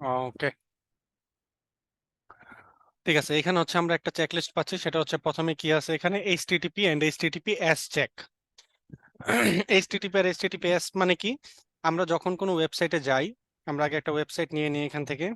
ওকে, ঠিক আছে। এখানে হচ্ছে আমরা একটা চেকলিস্ট পাচ্ছি, সেটা হচ্ছে প্রথমে কি আছে এখানে, HTTP and HTTPS check. HTTP আর এইচটিটিপিএস মানে কি, আমরা যখন কোনো ওয়েবসাইটে যাই, আমরা আগে একটা ওয়েবসাইট নিয়ে নিই এখান থেকে।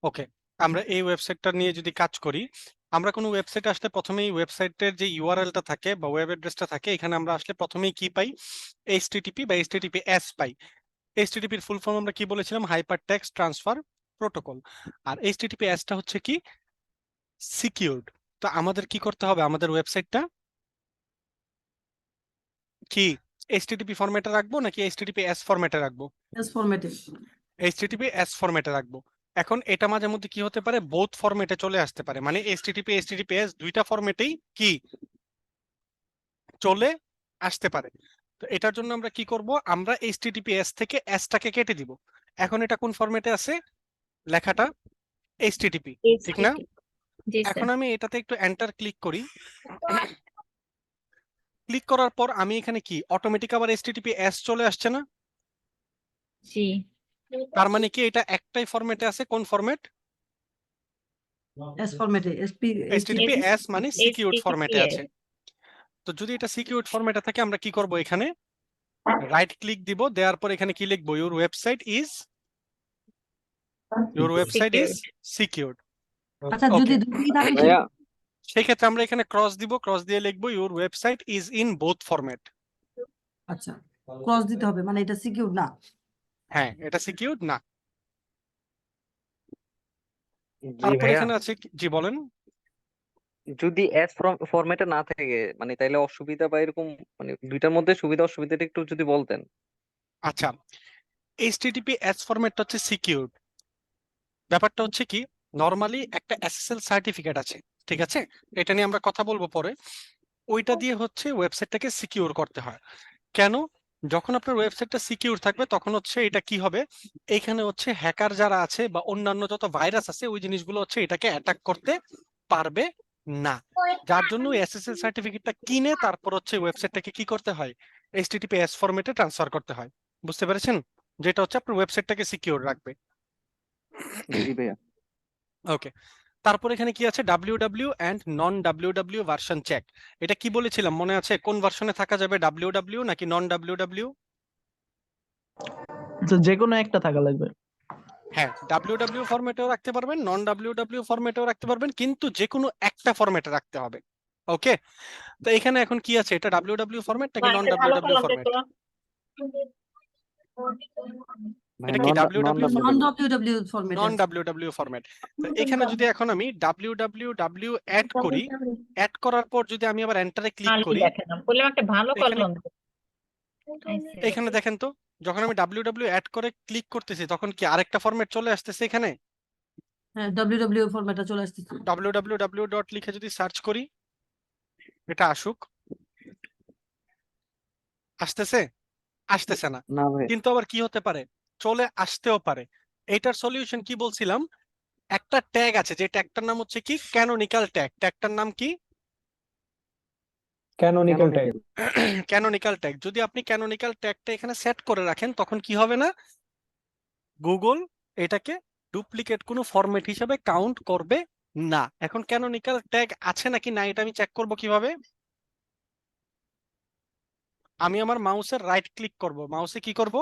ওকে, আমরা এই ওয়েবসাইটটা নিয়ে যদি কাজ করি, আমরা কোনো ওয়েবসাইটে আসলে প্রথমেই ওয়েবসাইটের যে ইউআরএলটা থাকে বা ওয়েব অ্যাড্রেসটা থাকে, এখানে আমরা আসলে প্রথমেই কি পাই, এইচটিটিপি বা এইচটিটিপিএস পাই। এইচটিটিপির ফুল ফর্ম আমরা কি বলেছিলাম, হাইপার টেক্সট ট্রান্সফার প্রোটোকল। আর এইচটিটিপিএসটা হচ্ছে কি, সিকিউরড। তো আমাদের কি করতে হবে, আমাদের ওয়েবসাইটটা কি এইচটিটিপি ফরম্যাটে রাখবো নাকি এইচটিটিপিএস ফরম্যাটে রাখবো? এস ফরম্যাটে। এইচটিটিপিএস ফরম্যাটে রাখবো। এখন এটা মাঝে মধ্যে কি হতে পারে, বোথ ফরম্যাটে চলে আসতে পারে, মানে এইচটিটিপি এইচটিটিপিএস দুইটা ফরম্যাটেই কি চলে আসতে পারে। তো এটার জন্য আমরা কি করব, আমরা এইচটিটিপিএস থেকে এসটাকে কেটে দিব। এখন এটা কোন ফরম্যাটে আছে, লেখাটা এইচটিটিপি, ঠিক না? জি এখন স্যার। আমি এটাতে একটু এন্টার ক্লিক করি। ক্লিক করার পর আমি এখানে কি অটোমেটিক আবার এইচটিটিপিএস চলে আসছে না? জি। তার মানে কি এটা একটাই ফরম্যাটে আছে, কোন ফরম্যাট, এস ফরম্যাটে। এসপি এইচটিটিপিএস মানে সিকিউরড ফরম্যাটে HTTPS আছে। তো যদি এটা সিকিউরড ফরম্যাটে থাকে, আমরা কি করব, এখানে রাইট ক্লিক দিব, দেওয়ার পর এখানে কি লিখবো, your website is secured. Secured. আচ্ছা, ওকে, যদি দুটোই থাকে ভাইয়া সেই ক্ষেত্রে আমরা এখানে ক্রস দিব, ক্রস দিয়ে লিখবো your website is in both format. আচ্ছা, ক্রস দিতে হবে, মানে এটা সিকিউর না। হ্যাঁ, এটা সিকিউরড না। জি তারপর ভাইয়া, এখানে আছে জি বলেন। যদি এস ফরম্যাটে না থাকে মানে তাইলে অসুবিধা বা এরকম, মানে দুইটার মধ্যে সুবিধা অসুবিধাটা একটু যদি বলতেন। আচ্ছা, এইচটিটিপিএস ফরম্যাটটা হচ্ছে সিকিউরড। ব্যাপারটা হচ্ছে কি, নরমালি একটা এসএসএল সার্টিফিকেট আছে, ঠিক আছে, এটা নিয়ে আমরা কথা বলবো পরে। ওইটা দিয়ে হচ্ছে ওয়েবসাইটটাকে সিকিউর করতে হয়। কেন? যখন আপনার ওয়েবসাইটটা সিকিউর থাকবে তখন হচ্ছে এটা কি হবে, এখানে হচ্ছে হ্যাকার যারা আছে বা অন্যান্য যত ভাইরাস আছে ওই জিনিসগুলো হচ্ছে এটাকে অ্যাটাক করতে পারবে না। যার জন্য এসএসএল সার্টিফিকেটটা কিনে তারপর হচ্ছে ওয়েবসাইটটাকে কি করতে হয়, এইচটিটিপিএস ফরম্যাটে ট্রান্সফার করতে হয়। বুঝতে পেরেছেন? যেটা হচ্ছে আপনার ওয়েবসাইটটাকে সিকিউর রাখবে। জি ভাইয়া। ওকে, তারপর এখানে কি আছে, W and non W version check. এটা কি বলেছিলাম মনে আছে, কোন ভার্সনে থাকা যাবে, ডাব্লিউ নাকি নন ডাব্লিউ? তো যে কোনো একটা থাকা লাগবে। হ্যাঁ, ডাব্লিউ ফরম্যাটেও রাখতে পারবেন, নন ডাব্লিউ ফরম্যাটেও রাখতে পারবেন, কিন্তু যে কোনো একটা ফরম্যাটে রাখতে হবে। ওকে, তো এখানে এখন কি আছে, এটা ডাব্লিউ ফরম্যাট নাকি নন ডাব্লিউ ফরম্যাট? ভাইয়া এটা কি নন ডাব্লিউ নন ফরম্যাট, ডব্লিউ ফরম্যাটে নন আছে। W format. তো এখানে যদি এখন আমি ডাব্লিউ অ্যাড করি, অ্যাড করার পর যদি আমি আবার এন্টারে ক্লিক করি, বললাম একটা ভালো এখানে কলম। এখানে দেখেন তো, যখন আমি ডাব্লিউ অ্যাড করে ক্লিক করতেছি তখন কি আরেকটা ফরম্যাট চলে আসতেছে এখানে, হ্যাঁ, ডব্লিউ ফরম্যাটে চলে আসতেছে। ডাব্লিউ ডট লিখে যদি সার্চ করি, এটা আসুক, আসতেছে? আসতেছে না। না ভাই, কিন্তু আবার কি হতে পারে, চলে আসতেও পারে। এটার সলিউশন কি বলছিলাম, একটা ট্যাগ আছে, যে ট্যাগটার নাম হচ্ছে কি, ক্যানোনিকাল ট্যাগ। ট্যাগটার নাম কি, ক্যানোনিক্যাল ট্যাগ। Canonical tag. যদি আপনি ক্যানোনিকাল ট্যাগটা এখানে সেট করে রাখেন তখন কি হবে না, গুগল এটাকে ডুপ্লিকেট কোনো ফরম্যাট হিসেবে কাউন্ট করবে না। এখন ক্যানোনিকাল ট্যাগ আছে নাকি না এটা আমি চেক করব কিভাবে, আমি আমার মাউসের রাইট ক্লিক করব, মাউসে কি করব,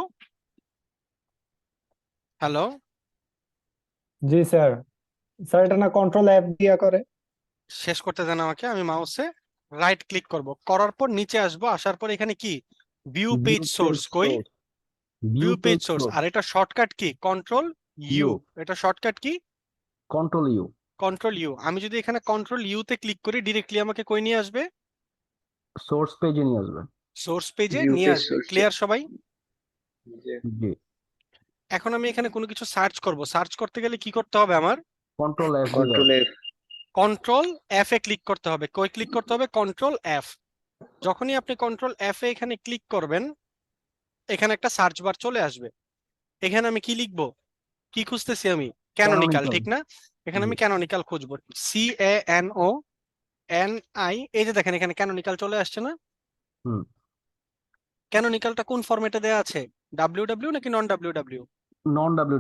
হ্যালো, জি স্যার। স্যার এটা না কন্ট্রোল এফ দিয়া করে? শেষ করতে দেন আমাকে। আমি মাউসে রাইট ক্লিক করব, করার পর নিচে আসবো, আসার পর এখানে কি, ভিউ পেজ সোর্স, কই ভিউ পেজ সোর্স। আর এটা শর্টকাট কি, কন্ট্রোল ইউ। এটা শর্টকাট কি, কন্ট্রোল ইউ। Control U. আমি যদি এখানে কন্ট্রোল ইউ তে ক্লিক করি, ডিরেক্টলি আমাকে কই নিয়ে আসবে, সোর্স পেজে নিয়ে আসবে। সোর্স পেজে View নিয়ে page আসবে। source. ক্লিয়ার সবাই? জি। এখন আমি এখানে কোনো কিছু সার্চ করব, সার্চ করতে গেলে কি করতে হবে আমার, control F Control F. Control F এ ক্লিক করতে হবে। কই ক্লিক করতে হবে, কন্ট্রোল এফ। যখনই আপনি কন্ট্রোল এফ এ এখানে ক্লিক করবেন, এখানে একটা সার্চ বার চলে আসবে। এখানে আমি কি লিখবো, কি খুঁজতেছি আমি, ক্যানোনিকাল, Canonical। ঠিক না? এখানে আমি জি। ক্যানোনিকাল খুঁজবো, CANONI। এই যে দেখেন এখানে ক্যানোনিকাল চলে আসছে না? হুম। ক্যানোনিকালটা কোন ফরম্যাটে দেয়া আছে, ডাব্লিউ নাকি নন ডাব্লিউ? নন ডাব্লিউ।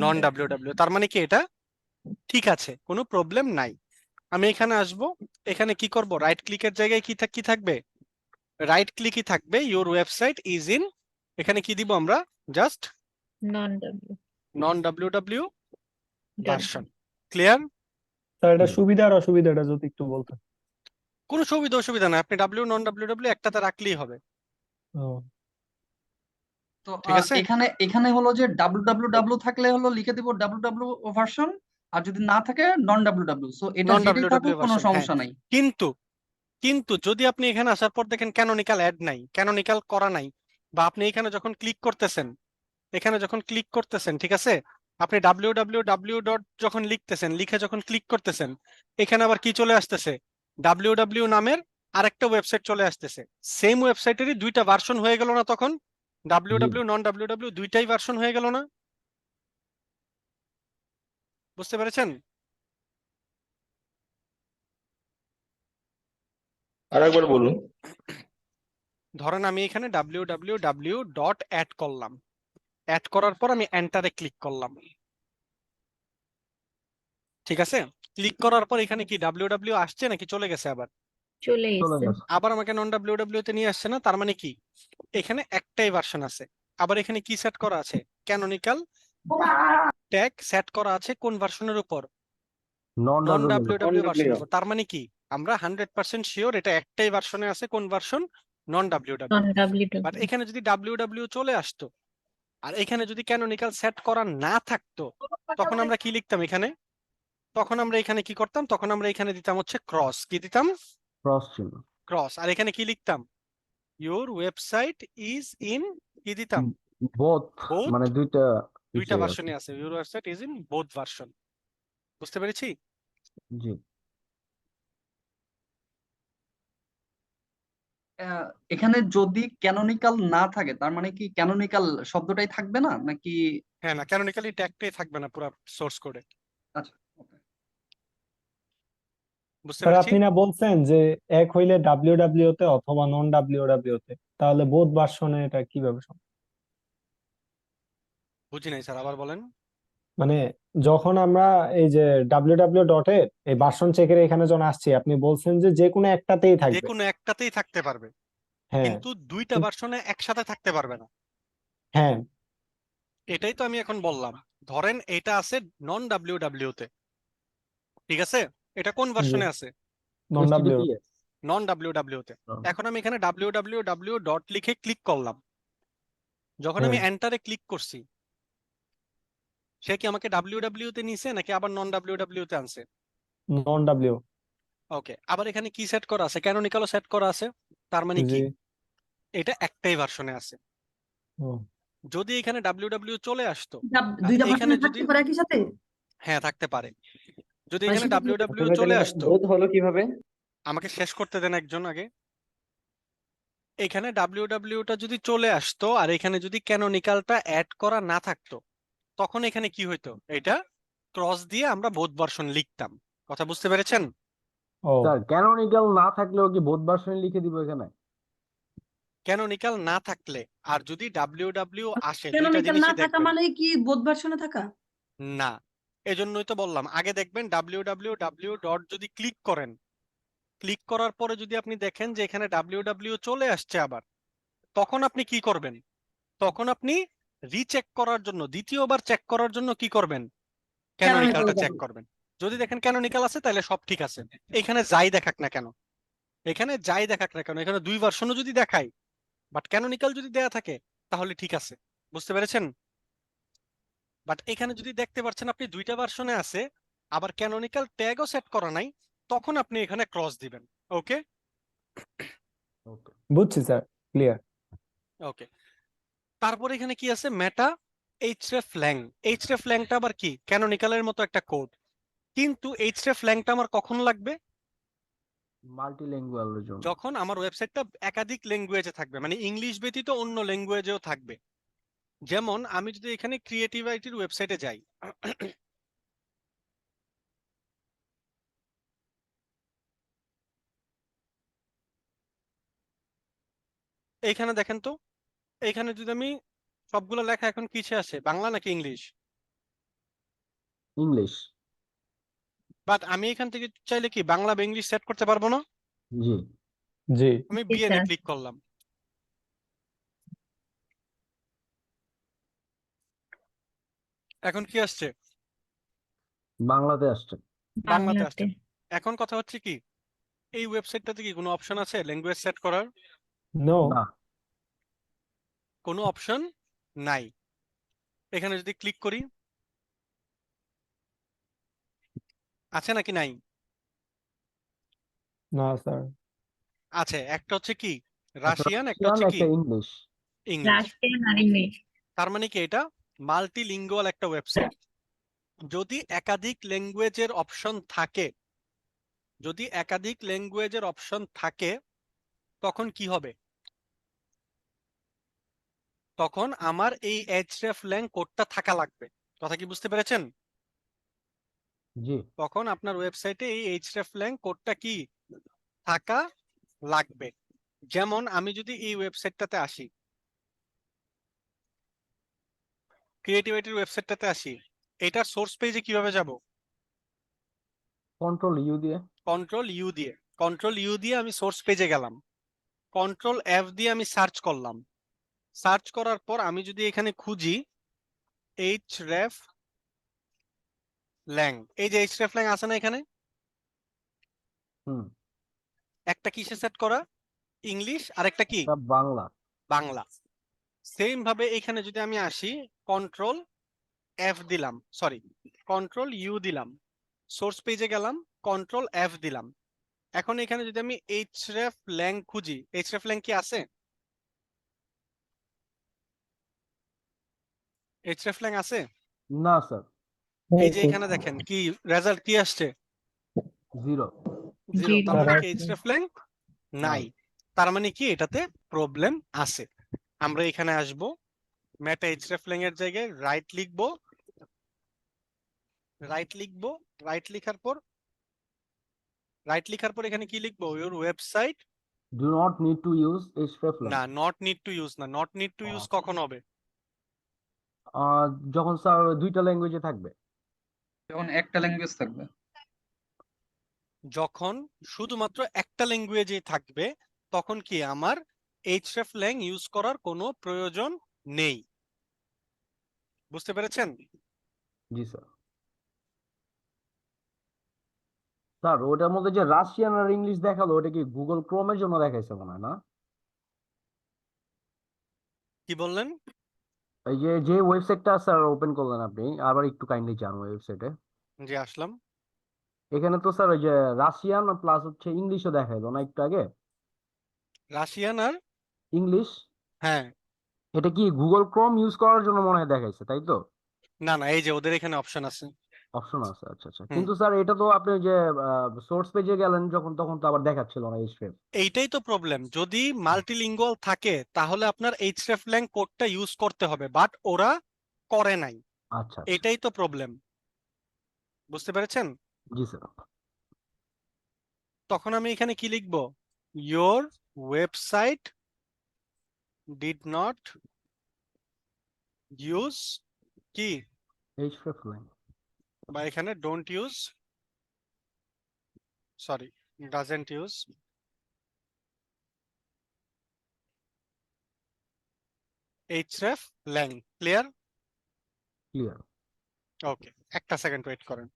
নন ডাব্লিউ। তার মানে কি এটা ঠিক আছে, কোনো প্রবলেম নাই। আমি এখানে আসব, এখানে কি করব, রাইট ক্লিকের জায়গায় কি থাকবে, রাইট ক্লিকই থাকবে, ইওর ওয়েবসাইট ইজ ইন, এখানে কি দিব আমরা, জাস্ট নন ডাব্লিউ নন ডাব্লিউ ভার্সন। ক্লিয়ার? স্যার এটা হুম। সুবিধা আর অসুবিধাটা যদি একটু বলতেন। কোনো অসুবিধা নাই, আপনি নন ডাব্লিউ একটাতে রাখলেই হবে, ও, তো ঠিক আছে? এখানে এখানে হলো যে ডাব্লিউ থাকলে হলো লিখে দিব ডাব্লিউ ভার্সন, আর যদি না থাকে নন ডাব্লিউ, সো এটা নন যেটাই থাকুক কোনো ভার্সন, হ্যাঁ। সমস্যা নাই। কিন্তু কিন্তু যদি আপনি এখানে আসার পর দেখেন ক্যানোনিকাল অ্যাড নাই, ক্যানোনিকাল করা নাই, বা আপনি এখানে যখন ক্লিক করতেছেন, ঠিক আছে, আপনি www ডট যখন লিখতেছেন, লিখে যখন ক্লিক করতেছেন, এখানে আবার কি চলে আসতেছে, www নামের আরেকটা ওয়েবসাইট চলে আসতেছে। সেম ওয়েবসাইটেরই দুইটা ভার্সন হয়ে গেল না তখন, www নন www দুইটাই ভার্সন হয়ে গেল না? বুঝতে পেরেছেন? আরেকবার বলুন। ধরেন আমি এখানে www ডট অ্যাড করলাম, অ্যাড করার পর আমি এন্টারে ক্লিক করলাম, ঠিক আছে? ক্লিক করার পর এখানে কি www আসছে নাকি চলে গেছে আবার? চলে চলে এসছে। গেছে। আবার আমাকে নন www তে নিয়ে আসছে না? তার মানে কি এখানে একটাই ভার্সন আছে। আবার এখানে কি সেট করা আছে, ক্যানোনিকাল ট্যাগ সেট করা আছে কোন ভার্সনের উপর, নন নন ডাব্লিউ। www ভার্সনের উপর। তার মানে কি আমরা 100% শিওর এটা একটাই ভার্সনে আছে, কোন version, non www। Non W but এখানে যদি www চলে আসতো আর এখানে যদি ক্যানোনিকাল সেট করা না থাকতো, তখন আমরা কি লিখতাম এখানে, তখন আমরা এখানে কি করতাম, তখন আমরা এখানে দিতাম হচ্ছে ক্রস, কি দিতাম, ক্রস চিহ্ন। ক্রস। আর এখানে কি লিখতাম, ইওর ওয়েবসাইট ইজ ইন, কি দিতাম, বোথ, বোথ, মানে দুইটা দুইটা ইসে আছে। ভার্সনে আছে, your website is in both version. বুঝতে পেরেছি? জি। এখানে যদি ক্যানোনিকাল না থাকে তার মানে কি ক্যানোনিকাল শব্দটাই থাকবে না নাকি? হ্যাঁ, না ক্যানোনিক্যালি ট্যাগটাই থাকবে না পুরো সোর্স কোডে। আচ্ছা, okay. বুঝতে স্যার পেরেছি? আপনি না বলছেন যে এক হইলে ডাব্লিউ তে অথবা নন ডাব্লিউ তে, তাহলে বোথ ভার্সনে এটা কিভাবে সম্ভব? বুঝি নাই স্যার, আবার বলেন। মানে যখন আমরা এই যে ডাব্লিউ ডটে এই ভার্সন চেকের এখানে যখন আসছি, আপনি বলছেন যে যে কোনো একটাতেই যে থাকবে। কোনো একটাতেই থাকতে পারবে, হ্যাঁ। কিন্তু দুইটা ভার্সনে একসাথে থাকতে পারবে না। হ্যাঁ। এটাই তো আমি এখন বললাম। ধরেন এটা আছে নন www তে, ঠিক আছে, এটা কোন জি। ভার্সনে আছে, নন ডাব্লিউ। HTTPS নন www তে। এখন আমি এখানে www ডট লিখে ক্লিক করলাম, যখন আমি হ্যাঁ। এন্টারে ক্লিক করছি, সে কি আমাকে www তে নিছে নাকি আবার নন www তে আনছে? নন ডাব্লিউ। ওকে, আবার এখানে কি সেট করা আছে, ক্যানোনিকালও সেট করা আছে। তার মানে জি। কি এটা একটাই ভার্সনে আছে। ও, যদি এখানে www চলে আসতো আর দুইটা এখানে ভার্সনে যদি, থাকতে পারে একই সাথে? হ্যাঁ থাকতে পারে, যদি মানে এখানে সেটা কি? www আসলে চলে তাহলে আসতো, বোধ হলো কিভাবে? আমাকে শেষ করতে দেন একজন আগে। এখানে www-টা যদি চলে আসতো আর এখানে যদি ক্যানোনিকালটা অ্যাড করা না থাকতো, তখন এখানে কি হইতো, এটা ক্রস দিয়ে আমরা বোথ ভার্সন লিখতাম। কথা বুঝতে পেরেছেন? ও, স্যার ক্যানোনিকাল না থাকলেও কি বোথ ভার্সন লিখে দিব এখানে? ক্যানোনিকাল না থাকলে আর যদি www আসে, দুইটা ক্যানোনিকাল না জিনিসই থাকা দেখবেন। মানে কি বোথ ভার্সনে থাকা? না, এজন্যই তো বললাম, আগে দেখবেন www ডট যদি ক্লিক করেন, ক্লিক করার পরে যদি আপনি দেখেন যে এখানে www চলে আসছে আবার, তখন আপনি কি করবেন, তখন আপনি রিচেক করার জন্য, দ্বিতীয়বার চেক করার জন্য কি করবেন, ক্যানোনিকালটা চেক করবেন। যদি দেখেন ক্যানোনিকাল আছে তাহলে সব ঠিক আছে, এখানে যাই দেখাক না কেন, এখানে যাই দেখাক না কেন, এখানে দুই ভার্সনও যদি দেখায় বাট ক্যানোনিকাল যদি দেয়া থাকে তাহলে ঠিক আছে। বুঝতে পেরেছেন? বাট এখানে যদি দেখতে পাচ্ছেন আপনি দুইটা ভার্সনে আছে, আবার ক্যানোনিকাল ট্যাগও সেট করা নাই, তখন আপনি এখানে ক্রস দিবেন। ওকে বুঝছি স্যার, ক্লিয়ার। ওকে। তারপর এখানে কি আছে, মেটা hreflang। hreflang-টা আবার কি, ক্যানোনিকালের মতো একটা কোড, কিন্তু hreflang-টা আমার কখন লাগবে, মাল্টিলিঙ্গুয়ালের জন্য। যখন আমার ওয়েবসাইটটা একাধিক ল্যাঙ্গুয়েজে থাকবে, মানে ইংলিশ ব্যতীত অন্য ল্যাঙ্গুয়েজেও থাকবে। যেমন আমি যদি এখানে ক্রিয়েটিভ আইটির ওয়েবসাইটে যাই, এইখানে দেখেন তো, এইখানে যদি আমি সবগুলো লেখা এখন কিসে আসে, বাংলা নাকি ইংলিশ? ইংলিশ। বাট আমি এখান থেকে চাইলে কি বাংলা বা ইংলিশ সেট করতে পারবো না? জি। জি। আমি জি বিএনএ স্যার। ক্লিক করলাম, এখন কি আসছে? বাংলাতে আসছে। বাংলাতে বাংলাতে। আসছে। এখন কথা হচ্ছে কি, এই ওয়েবসাইটটাতে কি কোনো অপশন আছে ল্যাঙ্গুয়েজ সেট করার? নো। না। কোনো অপশন নাই। এখানে যদি ক্লিক করি, আছে নাকি নাই? না স্যার। আছে, একটা হচ্ছে কি একটা রাশিয়ান, একটা রাশিয়ান, হচ্ছে কি একটা ইংলিশ। ইংলিশ। রাশিয়ান আর ইংলিশ। তার মানে কি এটা মাল্টিলিঙ্গুয়াল একটা ওয়েবসাইট। যদি একাধিক ল্যাঙ্গুয়েজের অপশন থাকে, যদি একাধিক ল্যাঙ্গুয়েজের অপশন থাকে, তখন কি হবে? তখন আমার এই hreflang কোডটা থাকা লাগবে। কথা কি বুঝতে পেরেছেন? জি। তখন আপনার ওয়েবসাইটে এই hreflang কোডটা কি থাকা লাগবে। যেমন আমি যদি এই ওয়েবসাইটটাতে আসি, ক্রিয়েটিভিটির ওয়েবসাইটটাতে আসি, এটার সোর্স পেজে কিভাবে যাব? কন্ট্রোল ইউ দিয়ে। কন্ট্রোল ইউ দিয়ে। কন্ট্রোল ইউ দিয়ে আমি সোর্স পেজে গেলাম, কন্ট্রোল এফ দিয়ে আমি সার্চ করলাম। সার্চ করার পর আমি যদি এখানে খুঁজি hreflang, এই যে hreflang আছে না এখানে, হুম। একটা কিসে সেট করা, ইংলিশ, আর একটা কি এটা বাংলা। বাংলা। সেম ভাবে এখানে যদি আমি আসি, কন্ট্রোল এফ দিলাম, সরি কন্ট্রোল ইউ দিলাম, সোর্স পেজে গেলাম, কন্ট্রোল এফ দিলাম। এখন এখানে যদি আমি hreflang খুঁজি, hreflang কি আছে? hreflang আছে? না স্যার। এই যে এখানে দেখেন কি রেজাল্ট কি আসছে, 0। জিরো। তার জিরো মানে কি আছে। hreflang নাই। নাই। তার মানে কি এটাতে প্রবলেম আছে। আমরা এখানে আসব, মেটা hreflang এর জায়গায় রাইট লিখবো, রাইট লিখবো, রাইট লেখার পর এখানে কি লিখবো, your website. Do not need to use hreflang। না, নট নিড টু ইউজ না, নট নিড টু ইউজ কখন হবে? যখন স্যার দুইটা ল্যাঙ্গুয়েজে থাকবে। যখন একটা ল্যাঙ্গুয়েজ থাকবে। যখন শুধুমাত্র একটা ল্যাঙ্গুয়েজে থাকবে, তখন কি আমার hreflang ইউজ করার কোনো প্রয়োজন নেই। বুঝতে পেরেছেন? জি স্যার। স্যার ওটার মধ্যে যে রাশিয়ান আর ইংলিশ দেখালো, ওটা কি গুগল ক্রোমের জন্য দেখাইছে মনে হয় না? কি বললেন? এই যে যে ওয়েবসাইটটা স্যার ওপেন করলেন আপনি, আবার একটু কাইন্ডলি যান ওয়েবসাইটে। জি আসলাম। এখানে তো স্যার ওই যে রাশিয়ান প্লাস হচ্ছে ইংলিশও দেখাইলো না একটু আগে? রাশিয়ান আর, ইংলিশ। হ্যাঁ। এটা কি গুগল ক্রোম ইউজ করার জন্য মনে হয় দেখাইছে, তাই তো? না না, এই যে ওদের এখানে অপশন আছে। অপশন আছে, আচ্ছা আচ্ছা। হুম, কিন্তু স্যার এটা তো আপনি যে সোর্স পেজে গেলেন যখন, তখন তো আবার দেখাচ্ছিল না এইচটিএফ। এইটাই তো প্রবলেম। যদি মাল্টিলিঙ্গুয়াল থাকে তাহলে আপনার hreflang কোডটা ইউজ করতে হবে, বাট ওরা করে নাই। আচ্ছা আচ্ছা। এটাই তো প্রবলেম। বুঝতে পেরেছেন? জি স্যার। তখন আমি এখানে কি লিখব, your website did not use কি, hreflang। বা এখানে don't use, sorry doesn't use hreflang। Clear? Clear. Okay, একটা সেকেন্ড ওয়েট করেন।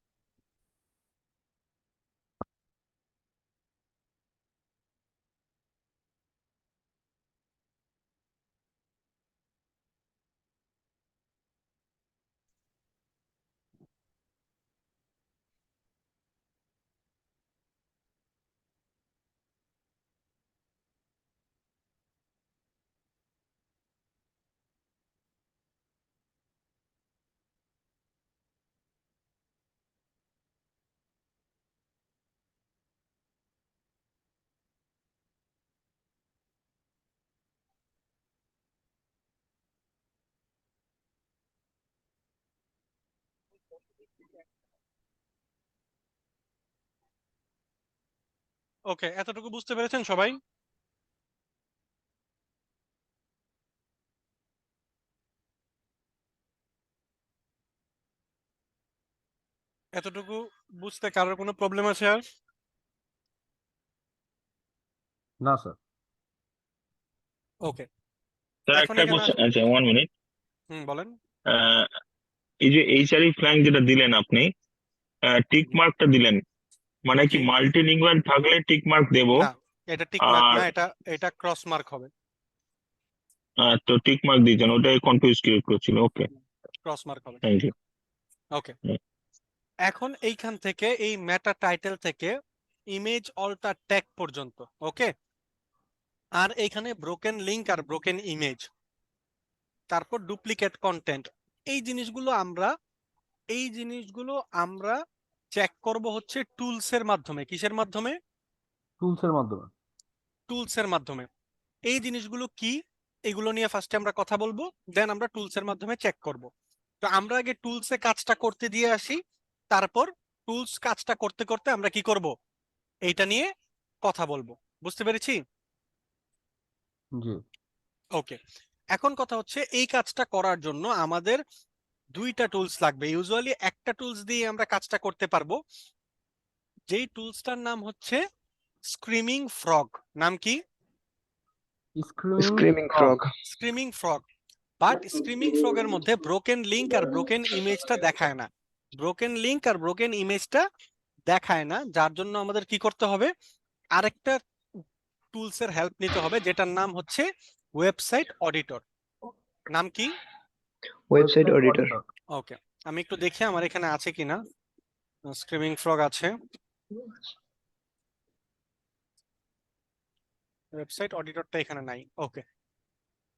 ওকে, এতটুকু বুঝতে পেরেছেন সবাই? এতটুকু বুঝতে কারোর কোনো প্রবলেম আছে আর? না স্যার। ওকে, স্যার এখন একটা এখানে কোশ্চেন, আচ্ছা 1 মিনিট। বলেন। এই যে এইচআরই ফ্ল্যাঙ্ক যেটা দিলেন আপনি, টিক মার্কটা দিলেন, মানে কি জি। মাল্টিলিঙ্গুয়াল থাকলে টিক মার্ক দেবো? না, এটা টিক মার্ক আর না, এটা ক্রস মার্ক হবে। তো টিক মার্ক দিয়েছেন, ওটাই কনফিউজ ক্রিয়েট করছিল। ওকে, ক্রস মার্ক হবে। Thank you. ওকে, এখন এইখান থেকে এই মেটা টাইটেল থেকে ইমেজ অল্টার ট্যাগ পর্যন্ত, ওকে, আর এইখানে ব্রোকেন লিংক আর ব্রোকেন ইমেজ, তারপর ডুপ্লিকেট কন্টেন্ট, এই জিনিসগুলো আমরা চেক করব হচ্ছে টুলস এর মাধ্যমে। কিসের মাধ্যমে? টুলসের মাধ্যমে। টুলস এর মাধ্যমে। এই জিনিসগুলো কি, এগুলো নিয়ে ফার্স্টে আমরা কথা বলবো, দেন আমরা টুলস এর মাধ্যমে চেক করব। তো আমরা আগে টুলসে কাজটা করতে দিয়ে আসি, তারপর টুলস কাজটা করতে করতে আমরা কি করব এইটা নিয়ে কথা বলবো। বুঝতে পেরেছি? জি। ওকে, এখন কথা হচ্ছে এই কাজটা করার জন্য আমাদের দুইটা টুলস লাগবে। ইউজুয়ালি একটা টুলস দিয়ে আমরা কাজটা করতে পারবো, যেই টুলসটার নাম হচ্ছে স্ক্রিমিং ফ্রগ। নাম কি? Screaming Frog. Screaming Frog. But Screaming ফ্রগের মধ্যে ব্রোকেন লিংক আর ব্রোকেন ইমেজটা দেখায় না। ব্রোকেন লিংক আর ব্রোকেন ইমেজটা দেখায় না, যার জন্য আমাদের কি করতে হবে, আরেকটা টুলস এর হেল্প নিতে হবে, যেটার নাম হচ্ছে ওয়েবসাইট অডিটর। নাম কি? Website auditor. ওকে, আমি একটু দেখি আমার এখানে আছে কিনা। স্ক্রিমিং ফ্রগ আছে, ওয়েবসাইট অডিটরটা এখানে নাই। ওকে,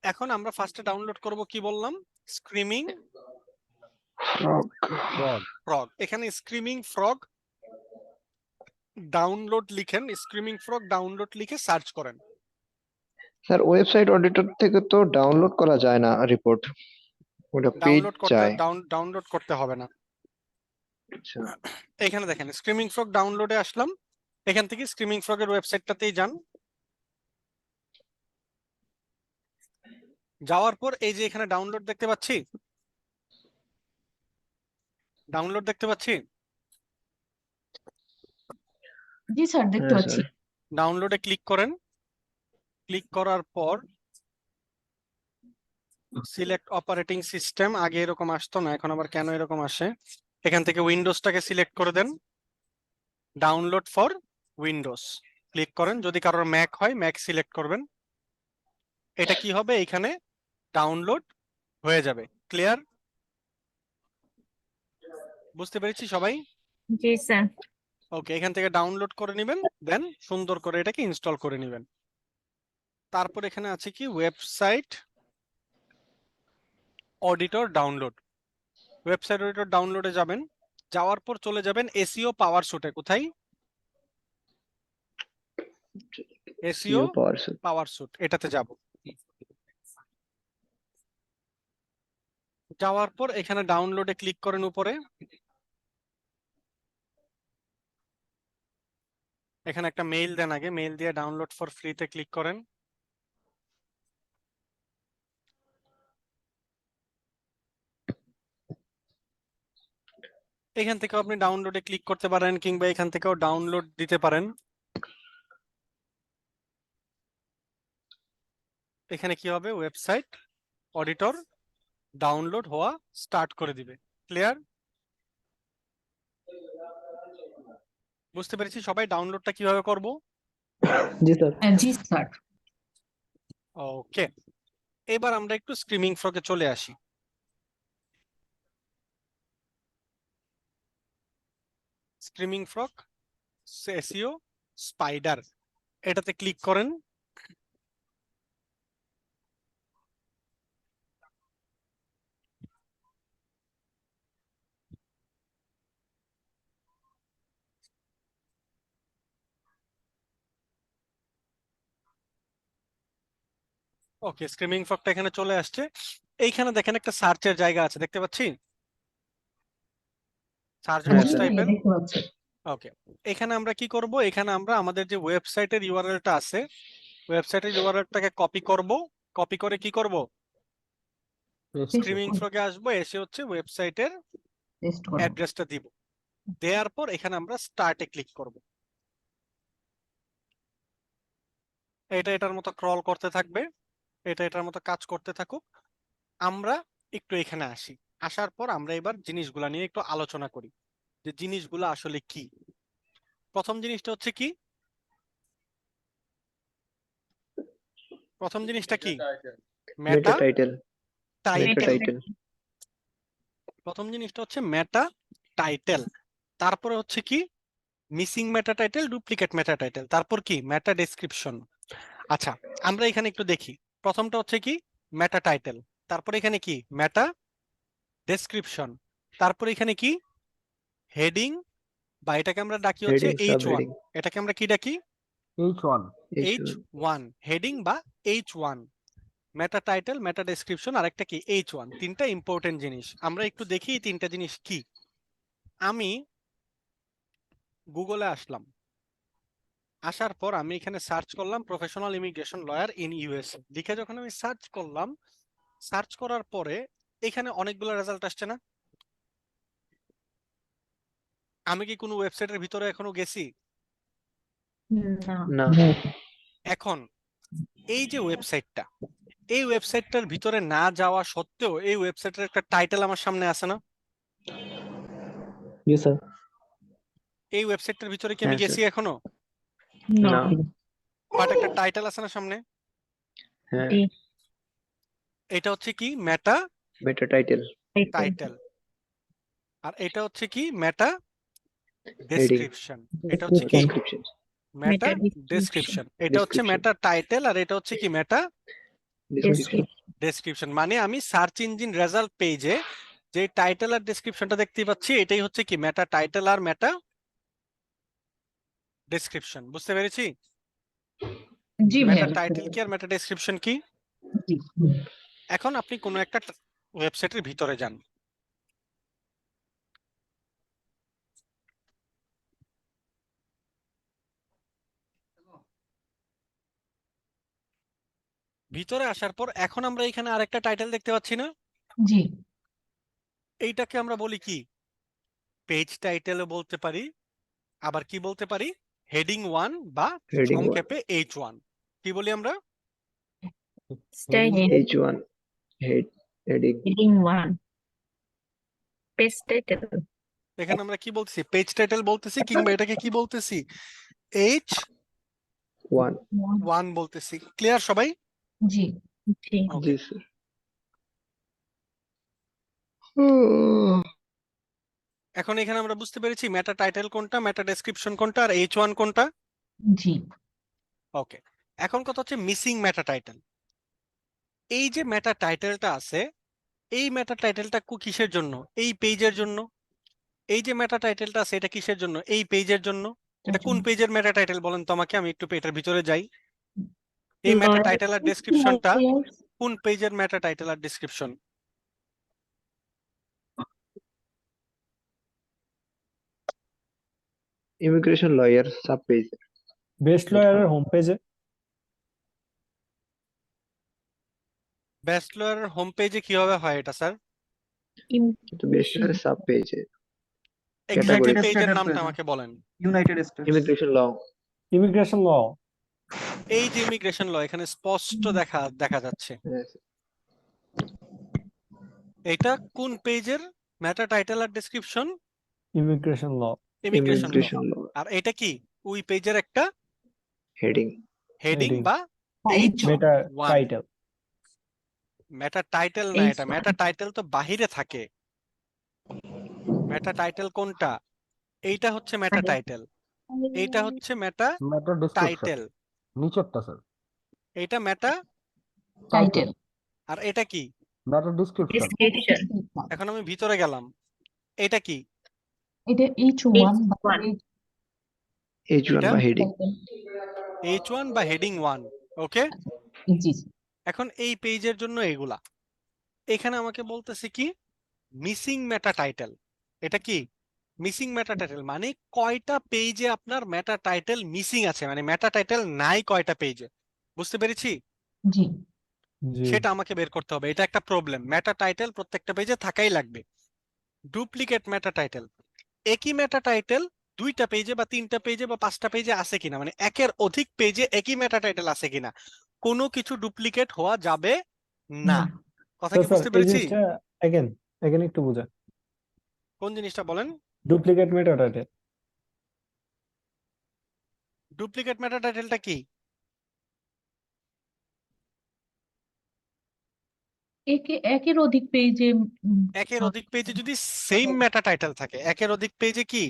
এখন আমরা ফার্স্টে ডাউনলোড করব, কি বললাম, স্ক্রিমিং ফ্রগ। এখানে স্ক্রিমিং ফ্রগ ডাউনলোড লিখেন, স্ক্রিমিং ফ্রগ ডাউনলোড লিখে সার্চ করেন। স্যার ওয়েবসাইট অডিটর থেকে তো ডাউনলোড করা যায় না রিপোর্ট, ওটা পেজ চাই। ডাউনলোড করতে হবে না। আচ্ছা, এখানে দেখেন স্ক্রিমিং ফ্রগ ডাউনলোডে আসলাম, এখান থেকে স্ক্রিমিং ফ্রগের ওয়েবসাইটটাতেই যান। যাওয়ার পর এই যে এখানে ডাউনলোড দেখতে পাচ্ছি, জি স্যার, দেখতে হ্যাঁ পাচ্ছি। স্যার। ডাউনলোডে ক্লিক করেন। ক্লিক করার পর সিলেক্ট অপারেটিং সিস্টেম, আগে এরকম আসতো না, এখন আবার কেন এরকম আসে। এখান থেকে উইন্ডোজটাকে সিলেক্ট করে দেন, ডাউনলোড ফর উইন্ডোজ ক্লিক করেন। যদি কারোর ম্যাক হয় ম্যাক সিলেক্ট করবেন। এটা কি হবে, এখানে ডাউনলোড হয়ে যাবে। ক্লিয়ার? বুঝতে পেরেছি সবাই? জি স্যার। ওকে, এখান থেকে ডাউনলোড করে নেবেন, দেন সুন্দর করে এটাকে ইনস্টল করে নেবেন। তারপর এখানে আছে কি, website auditor download. Website auditor ডাউনলোডে যাবেন, যাওয়ার পর চলে যাবেন এসইও পাওয়ার সুটে। কোথায়? এসইও পাওয়ার সুট, এটাতে যাব। যাওয়ার পর এখানে ডাউনলোডে ক্লিক করেন উপরে। এখানে একটা মেইল দেন, আগে মেইল দিয়ে ডাউনলোড ফর ফ্রিতে ক্লিক করেন। এখান থেকে আপনি ডাউনলোডে ক্লিক করতে পারেন, কিংবা এখান থেকেও ডাউনলোড দিতে পারেন। এখানে কি হবে, ওয়েবসাইট অডিটর ডাউনলোড হওয়া স্টার্ট করে দিবে। ক্লিয়ার? বুঝতে পেরেছি সবাই ডাউনলোডটা কিভাবে করব? জি স্যার। জি স্যার। ওকে, এবার আমরা একটু স্ক্রিমিং ফ্রগে চলে আসি। স্ক্রিমিং ফ্রগ এসইও স্পাইডার, এটাতে ক্লিক করেন। ওকে, স্ক্রিমিং ফ্রগটা এখানে চলে আসছে। এইখানে দেখেন একটা সার্চের জায়গা আছে, দেখতে পাচ্ছি। সার্চ হ্যাঁ, বক্স স্যার। টাইপের। দেখতে পাচ্ছি। ওকে, এখানে আমরা কি করব, এখানে আমরা আমাদের যে ওয়েবসাইটের ইউআরএলটা আছে, ওয়েবসাইটের ইউআরএলটাকে কপি করব, কপি করে কি করব, Paste স্ক্রিমিং করো। ফ্রগে আসবো, এসে হচ্ছে ওয়েবসাইটের পেস্ট করব। অ্যাড্রেসটা দিব, দেওয়ার পর এখানে আমরা স্টার্টে ক্লিক করব। এটা এটার মতো ক্রল করতে থাকবে, এটা এটার মতো কাজ করতে থাকুক। আমরা একটু এখানে আসি, আসার পর আমরা এবার জিনিসগুলা নিয়ে একটু আলোচনা করি যে জিনিসগুলো আসলে কি। প্রথম জিনিসটা হচ্ছে কি, প্রথম জিনিসটা কি, মেটা মেটা টাইটেল, মেটা টাইটেল। টাইটেল। প্রথম জিনিসটা হচ্ছে মেটা টাইটেল, তারপরে হচ্ছে কি মিসিং মেটা টাইটেল, ডুপ্লিকেট মেটা টাইটেল, তারপর কি মেটা ডেসক্রিপশন। আচ্ছা, আমরা এখানে একটু দেখি, প্রথমটা হচ্ছে কি মেটা টাইটেল, তারপর এখানে কি মেটা ডেসক্রিপশন, তারপর এখানে কি হেডিং, বা এটাকে আমরা ডাকি হচ্ছে হেডিং, H1, সাবহেডিং, এটাকে আমরা কি ডাকি H1 H1, হেডিং বা H1, মেটা টাইটেল, মেটা ডেসক্রিপশন, আর একটা কি H1। তিনটা ইম্পর্টেন্ট জিনিস, আমরা একটু দেখি এই তিনটা জিনিস কি। আমি গুগলে আসলাম, আসার পর আমি এখানে সার্চ করলাম professional immigration lawyer in USA লিখে, যখন আমি সার্চ করলাম, সার্চ করার পরে এখানে অনেকগুলো রেজাল্ট আসছে না? আমি কি কোনো ওয়েবসাইটের ভিতরে এখনো গেছি? না। না। এখন এই যে ওয়েবসাইটটা, এই ওয়েবসাইটটার ভিতরে না যাওয়া সত্ত্বেও এই ওয়েবসাইটের একটা টাইটেল আমার সামনে আছে না? জি স্যার। এই ওয়েবসাইটটার ভিতরে কি আমি হ্যাঁ, গেছি এখনো? না। না। বাট একটা টাইটেল আছে না সামনে? হ্যাঁ, জি। এটা হচ্ছে কি মেটা মেটা টাইটেল, টাইটেল, আর এটা হচ্ছে কি মেটা হেডিং, ডেসক্রিপশন। এটা হচ্ছে কি ডেসক্রিপশন, মেটা Meta ডেসক্রিপশন, এটা হচ্ছে description, মেটা টাইটেল, আর এটা হচ্ছে কি মেটা ডেসক্রিপশন। ডেসক্রিপশন। মানে আমি সার্চ ইঞ্জিন রেজাল্ট পেজে যে টাইটেল আর ডেসক্রিপশনটা দেখতে পাচ্ছি, এটাই হচ্ছে কি মেটা টাইটেল আর মেটা ডেসক্রিপশন। বুঝতে পেরেছি? জি মেটা ভাইয়া। টাইটেল কি আর মেটা ডেসক্রিপশন কি? জি। এখন আপনি কোনো একটা ওয়েবসাইটের ভিতরে যান, ভিতরে আসার পর এখন আমরা এখানে আরেকটা টাইটেল দেখতে পাচ্ছি না? জি। এইটাকে আমরা বলি কি পেজ টাইটেলও বলতে পারি, আবার কি বলতে পারি হেডিং 1 বা হেডিং 1, সংক্ষেপে H1। কি বলি আমরা? H1, heading, heading 1 page title. এখানে আমরা কি বলতেছি পেজ টাইটেল বলতেছি, কিংবা এটাকে কি বলতেছি ওয়ান। H1 বলতেছি। ক্লিয়ার সবাই? জি। জি। ওকে, জি স্যার। এখন এখানে আমরা বুঝতে পেরেছি মেটা টাইটেল কোনটা, মেটা ডেসক্রিপশন কোনটা, আর H1 কোনটা। জি। ওকে, এখন কথা হচ্ছে মিসিং মেটা টাইটেল। এই যে মেটা টাইটেলটা আছে, এই মেটা টাইটেলটা কিসের জন্য? এই পেজের জন্য। এই যে মেটা টাইটেলটা আছে এটা কিসের জন্য? এই পেজের জন্য। এটা কোন পেজের মেটা টাইটেল বলেন তো আমাকে, আমি একটু এটার ভিতরে যাই। এই মেটা টাইটেল আর ডেসক্রিপশনটা কোন পেজের মেটা টাইটেল আর description? Immigration lawyer sub page, best লয়ারের হোম পেজে। বেস্ট লয়ারের হোম পেজে কিভাবে হয় এটা স্যার? কিন্তু বেস্ট লয়ার সাব পেজে এক্স্যাক্টলি Category. পেজের Stated নামটা page. আমাকে বলেন। United States. Immigration law, immigration law. এই যে ইমিগ্রেশন ল এখানে স্পষ্ট দেখা যাচ্ছে। এটা কোন পেজের মেটা টাইটেল আর description? Immigration law. Immigration law. Immigration law, আর এটা কি ওই পেজের একটা হেডিং, হেডিং Heading. বা মেটা H1। টাইটেল। মেটা টাইটেল না, এটা মেটা টাইটেল তো বাহিরে থাকে। মেটা টাইটেল কোনটা? এইটা হচ্ছে মেটা টাইটেল, এইটা হচ্ছে মেটা মেটা ডেসক্রিপশন টাইটেল, নিচেরটা স্যার। এইটা মেটা, টাইটেল। আর এটা কি? মেটা ডেসক্রিপশন। ডেসক্রিপশন। এখন আমি ভিতরে গেলাম, এটা কি? এটা H1 বা H1 এটা বা হেডিং। H1 বা হেডিং 1। ওকে, জি। এখন এই পেজের জন্য এগুলা। এখানে আমাকে বলতেছে কি মিসিং মেটা টাইটেল। এটা কি মিসিং মেটা টাইটেল মানে কয়টা পেজে আপনার মেটা টাইটেল মিসিং আছে, মানে মেটা টাইটেল নাই কয়টা পেজে। বুঝতে পেরেছি? জি জি সেটা আমাকে বের করতে হবে, এটা একটা প্রবলেম। মেটা টাইটেল প্রত্যেকটা পেজে থাকাই লাগবে। ডুপ্লিকেট মেটা টাইটেল, একই মেটা টাইটেল দুইটা পেজে বা তিনটা পেজে বা পাঁচটা পেজে আছে কিনা, মানে একের অধিক পেজে একই মেটা টাইটেল আছে কিনা, কোনো কিছু ডুপ্লিকেট হওয়া যাবে না। না কথা তো কি স্যার বুঝতে এই পেরেছি? জিনিসটা এগেন এগেন একটু বোঝান। কোন জিনিসটা বলেন? ডুপ্লিকেট মেটা টাইটেল ডুপ্লিকেট মেটা টাইটেলটা কি? একের অধিক পেজে একের অধিক পেজে যদি সেম মেটা টাইটেল থাকে, একের অধিক পেজে কি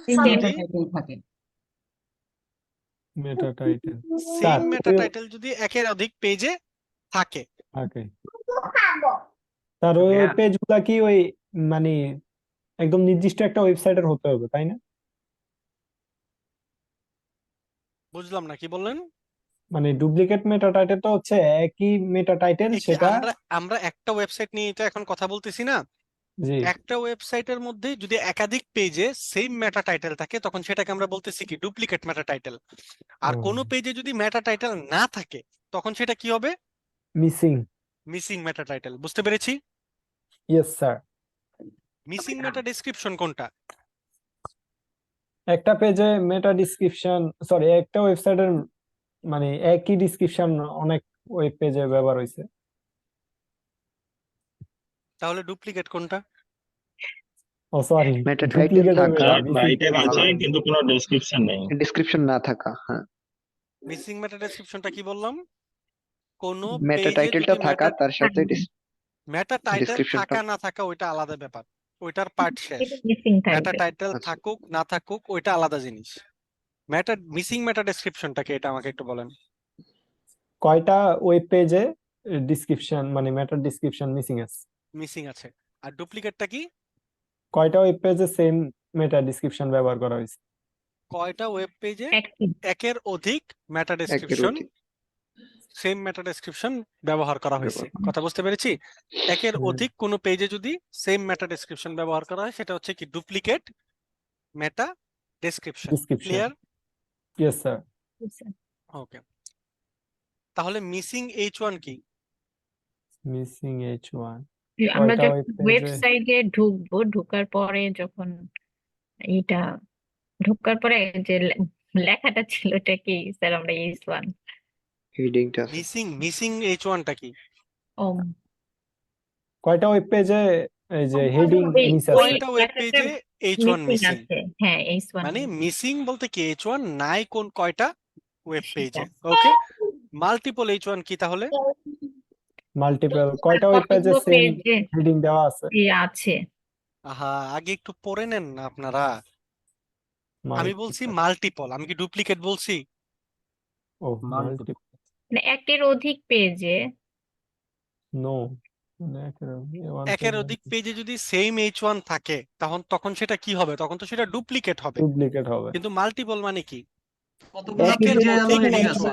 সেম যদি মেটা টাইটেল থাকে। মেটা টাইটেল সেম স্যার মেটা টাইটেল যদি একের অধিক পেজে থাকে, ওকে স্যার ওই ভাইয়া, পেজগুলা কি ওই মানে একদম নির্দিষ্ট একটা ওয়েবসাইটের হতে হবে তাই না? বুঝলাম না কি বললেন। মানে ডুপ্লিকেট মেটা টাইটেল তো হচ্ছে একই মেটা টাইটেল একই, সেটা আমরা আমরা একটা ওয়েবসাইট নিয়ে এটা এখন কথা বলতেছি না। জি একটা ওয়েবসাইটের মধ্যে যদি একাধিক পেজে সেম মেটা টাইটেল থাকে তখন সেটাকে আমরা বলতেছি কি ডুপ্লিকেট মেটা টাইটেল। আর কোনো পেজে যদি মেটা টাইটেল না থাকে তখন সেটা কি হবে? মিসিং। মিসিং মেটা টাইটেল। বুঝতে পেরেছি? Yes sir. Missing meta description কোনটা? একটা পেজে মেটা ডিসক্রিপশন সরি একটা ওয়েবসাইটের মানে একই ডিসক্রিপশন অনেক ওয়েব পেজে ব্যবহার হয়েছে। তাহলে ডুপ্লিকেট কোনটা? ও সরি মেটা টাইটেল ডুপ্লিকেট হবে থাকা, না, টাইটেল missing আছে হবে। কিন্তু কোনো ডেসক্রিপশন নেই। ডেসক্রিপশন না থাকা, হ্যাঁ। মিসিং মেটা ডেসক্রিপশনটা কি বললাম? কোনো মেটা পেজে টাইটেলটা যদি থাকা মেটা তার সাথে মেটা টাইটেল ডেসক্রিপশনটা থাকা না থাকা ওইটা আলাদা ব্যাপার, ওইটার পার্ট শেষ। মিসিং মেটা থাকবে। টাইটেল আচ্ছা। থাকুক না থাকুক ওইটা আলাদা জিনিস। মিসিং মেটা ডেসক্রিপশনটা কি এটা আমাকে একটু বলেন। কয়টা ওয়েব পেজে ডিসক্রিপশন মানে মেটা ডিসক্রিপশন মিসিং আছে? মিসিং আছে। আর ডুপ্লিকেটটা কি? কয়টা ওয়েব পেজে সেম মেটা ডিসক্রিপশন ব্যবহার করা হয়েছে? কয়টা ওয়েব পেজে একই একের অধিক মেটা একের ডেসক্রিপশন অধিক সেম মেটা ডেসক্রিপশন ব্যবহার করা হয়েছে। ব্যবহার। কথা বুঝতে পেরেছি? একের হুম। অধিক কোনো পেজে যদি সেম মেটা ডেসক্রিপশন ব্যবহার করা হয় সেটা হচ্ছে কি duplicate meta description. Description clear? Yes sir. Okay, তাহলে মিসিং H1 কি? মিসিং H1 আমরা কয়টা যখন ওয়েব পেজে ওয়েবসাইটে ঢুকবো, ঢোকার পরে যখন এটা ঢোকার পরে যে লেখাটা ছিল ওটা কি স্যার? আমরা H1 হেডিংটা আছে। মিসিং H1টা কি? ও কয়টা ওয়েব পেজে এই যে হেডিং ওই মিস ওই আছে? কয়টা ওয়েব লেখাটা পেজে H1 মিসিং মিসিং? আছে। হ্যাঁ H1 মানে মিসিং বলতে কি H1 নাই কোন কয়টা ওয়েব পেজে। সেটা। ওকে, মাল্টিপল H1 কি তাহলে? মাল্টিপল কয়টা ওয়েব পেজে কতগুলো সেম পেজে হেডিং দেওয়া আছে? আছে? আহা, আগে একটু পড়ে নেন না আপনারা। আমি বলছি মাল্টিপল মাল্টিপল, আমি কি ডুপ্লিকেট বলছি? ও মাল্টিপল মানে একের অধিক পেজে নো একের অধিক পেজে যদি সেম H1 থাকে তখন সেটা কি হবে? তখন তো সেটা ডুপ্লিকেট হবে। ডুপ্লিকেট হবে। কিন্তু মাল্টিপল মানে কি? কতগুলো একই পেজে পেজের হলো মধ্যে হেডিং H1 আছে?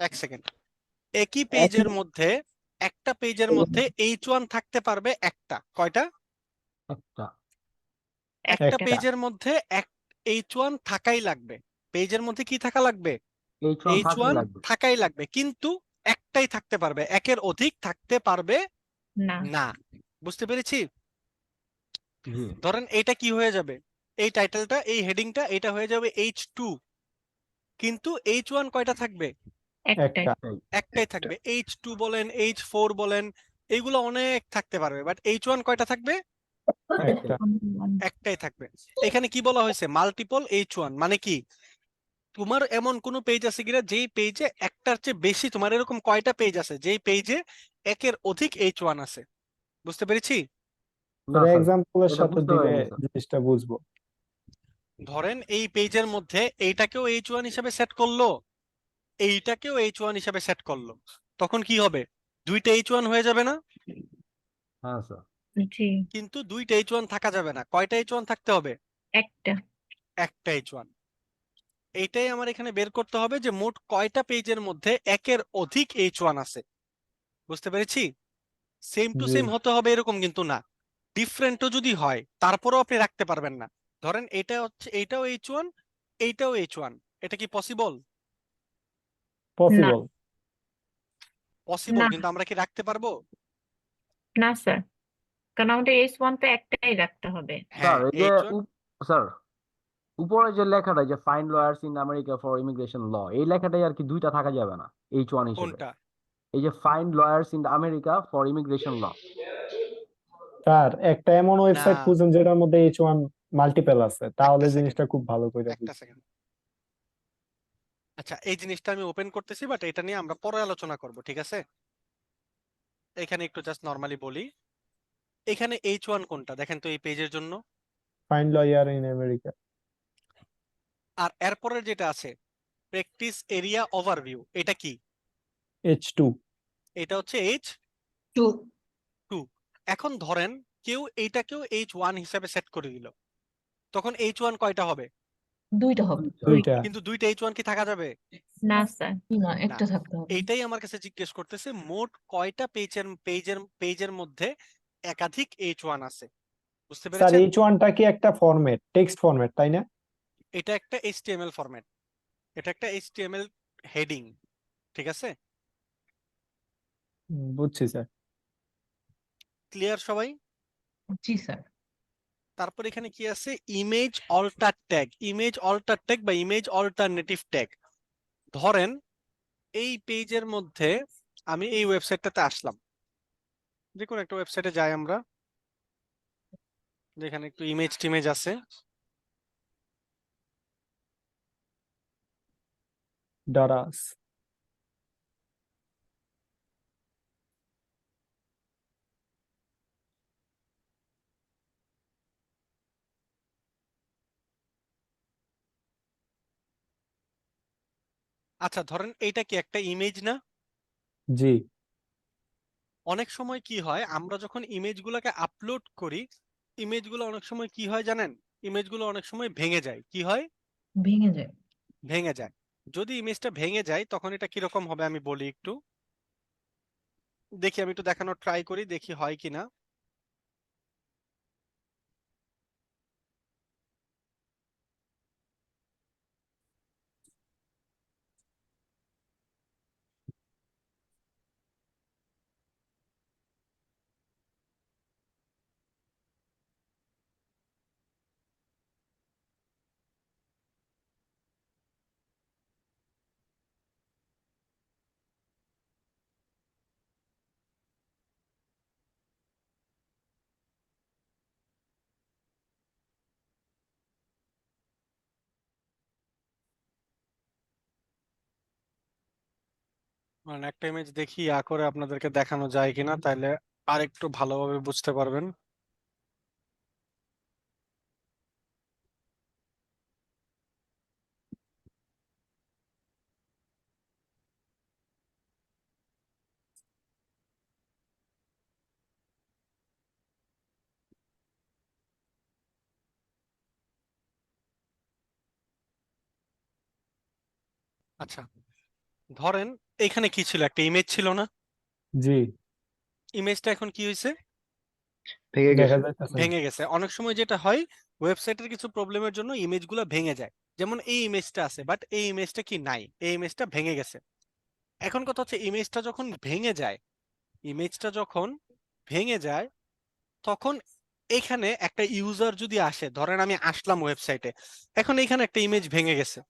এক সেকেন্ড, একই পেজের মধ্যে একটা পেজের মধ্যে H1 থাকতে পারবে একটা। কয়টা? একটা একটা একটা পেজের মধ্যে এক H1 থাকাই লাগবে। পেজের মধ্যে কি থাকা লাগবে? H1 থাকতে H1 লাগবে। থাকাই লাগবে, কিন্তু একটাই থাকতে পারবে, একের অধিক থাকতে পারবে না। না। বুঝতে পেরেছি? জি ধরেন এটা কি হয়ে যাবে, এই টাইটেলটা এই হেডিংটা এটা হয়ে যাবে H2, কিন্তু H1 কয়টা থাকবে? একটাই। একটা একটাই থাকবে। H2 বলেন H4 বলেন এইগুলো অনেক থাকতে পারবে, বাট H1 কয়টা থাকবে? একটা একটাই থাকবে। এখানে কি বলা হয়েছে? মাল্টিপল H1 মানে কি? তোমার এমন কোন পেজ আছে কিনা যেই পেজে একটার চেয়ে বেশি, তোমার এরকম কয়টা পেজ আছে যেই পেজে একের অধিক H1 আছে? বুঝতে পেরেছি? না স্যার, এক্সাম্পলের এটা সাথে বুঝতে দিলে পারিনি স্যার। জিনিসটা বুঝবো। ধরেন এই পেজের মধ্যে এইটাকেও H1 হিসেবে সেট করলো, এইটাকেও H1 হিসেবে সেট করলো, তখন কি হবে? দুইটা H1 হয়ে যাবে না? হ্যাঁ স্যার। জি কিন্তু দুইটা H1 থাকা যাবে না। কয়টা H1 থাকতে হবে? একটা। একটা H1। এইটাই আমার এখানে বের করতে হবে যে মোট কয়টা পেজের মধ্যে একের অধিক H1 আছে। বুঝতে পেরেছি? সেম টু জি সেম হতে হবে এরকম কিন্তু না, ডিফারেন্টও যদি হয় তারপরেও আপনি রাখতে পারবেন না। ধরেন এটা হচ্ছে, এইটাও H1, এইটাও H1, এটা কি পসিবল? পসিবল। পসিবল, না কিন্তু আমরা কি রাখতে পারবো? না স্যার, কারণ আমাদের S1 তো একটাই রাখতে হবে। হ্যাঁ, স্যার এই যে H1 স্যার উপরে যে লেখাটা যে find lawyers in America for immigration law, এই লেখাটাই আর কি দুইটা থাকা যাবে না H1 হিসেবে? কোনটা? এই যে find lawyers in America for immigration law. Sir একটা এমন না, ওয়েবসাইট খুঁজুন যেটার মধ্যে H1 মাল্টিপল আছে, তাহলে একটা জিনিসটা সেকেন্ড, খুব ভালো করে একটা বুঝবেন। সেকেন্ড। আচ্ছা, এই জিনিসটা আমি ওপেন করতেছি, বাট এটা নিয়ে আমরা পরে আলোচনা করব, ঠিক আছে? এখানে একটু জাস্ট নরমালি বলি, এখানে H1 কোনটা দেখেন তো এই পেজের জন্য। Find lawyer in America. আর এরপরের যেটা আছে প্র্যাকটিস এরিয়া ওভারভিউ, এটা কি? H2। এটা হচ্ছে H2। টু এখন ধরেন কেউ এইটাকেও H1 হিসাবে সেট করে দিল, তখন H1 কয়টা হবে? দুইটা হবে। দুইটা। কিন্তু দুইটা H1 কি থাকা যাবে? না স্যার, না, না, একটা থাকতে হবে। এইটাই আমার কাছে জিজ্ঞেস করতেছে মোট কয়টা পেজের মধ্যে একাধিক H1 আছে, বুঝতে স্যার পেরেছেন? H1টা কি একটা ফরম্যাট, টেক্সট ফরম্যাট, তাই না? এটা একটা HTML ফরম্যাট, এটা একটা HTML হেডিং, ঠিক আছে? বুঝছি স্যার। ক্লিয়ার সবাই? জি স্যার। তারপর এখানে কি আছে? Image alter tag, image alter tag বা ইমেজ অল্টারনেটিভ ট্যাগ। ধরেন এই পেজের মধ্যে আমি এই ওয়েবসাইটটাতে আসলাম, যে কোনো একটা ওয়েবসাইটে যাই আমরা, যেখানে একটু ইমেজ টিমেজ আছে। ডারাস। আচ্ছা, ধরেন এইটা কি একটা ইমেজ না? জি। অনেক সময় কি হয়, আমরা যখন ইমেজগুলোকে আপলোড করি, ইমেজগুলো অনেক সময় কি হয় জানেন? ইমেজগুলো অনেক সময় ভেঙে যায়। কি হয়? ভেঙে যায়। ভেঙে যায়। যদি ইমেজটা ভেঙে যায় তখন এটা কিরকম হবে আমি বলি একটু, দেখি আমি একটু দেখানোর ট্রাই করি, দেখি হয় কিনা। মানে একটা ইমেজ দেখি করে আপনাদেরকে দেখানো যায় কিনা, তাহলে আর একটু ভালোভাবে বুঝতে পারবেন। আচ্ছা, ধরেন এখানে কি ছিল, একটা ইমেজ ছিল না? জি। ইমেজটা এখন কি হয়েছে? ভেঙে দেখা গেছে। যাইতেছে না। ভেঙে গেছে। অনেক সময় যেটা হয়, ওয়েবসাইটের কিছু প্রবলেমের জন্য ইমেজগুলো ভেঙে যায়। যেমন এই ইমেজটা আছে, বাট এই ইমেজটা কি নাই, এই ইমেজটা ভেঙে গেছে। এখন কথা হচ্ছে ইমেজটা যখন ভেঙে যায়, ইমেজটা যখন ভেঙে যায় তখন এখানে একটা ইউজার যদি আসে, ধরেন আমি আসলাম ওয়েবসাইটে, এখন এখানে একটা ইমেজ ভেঙে গেছে।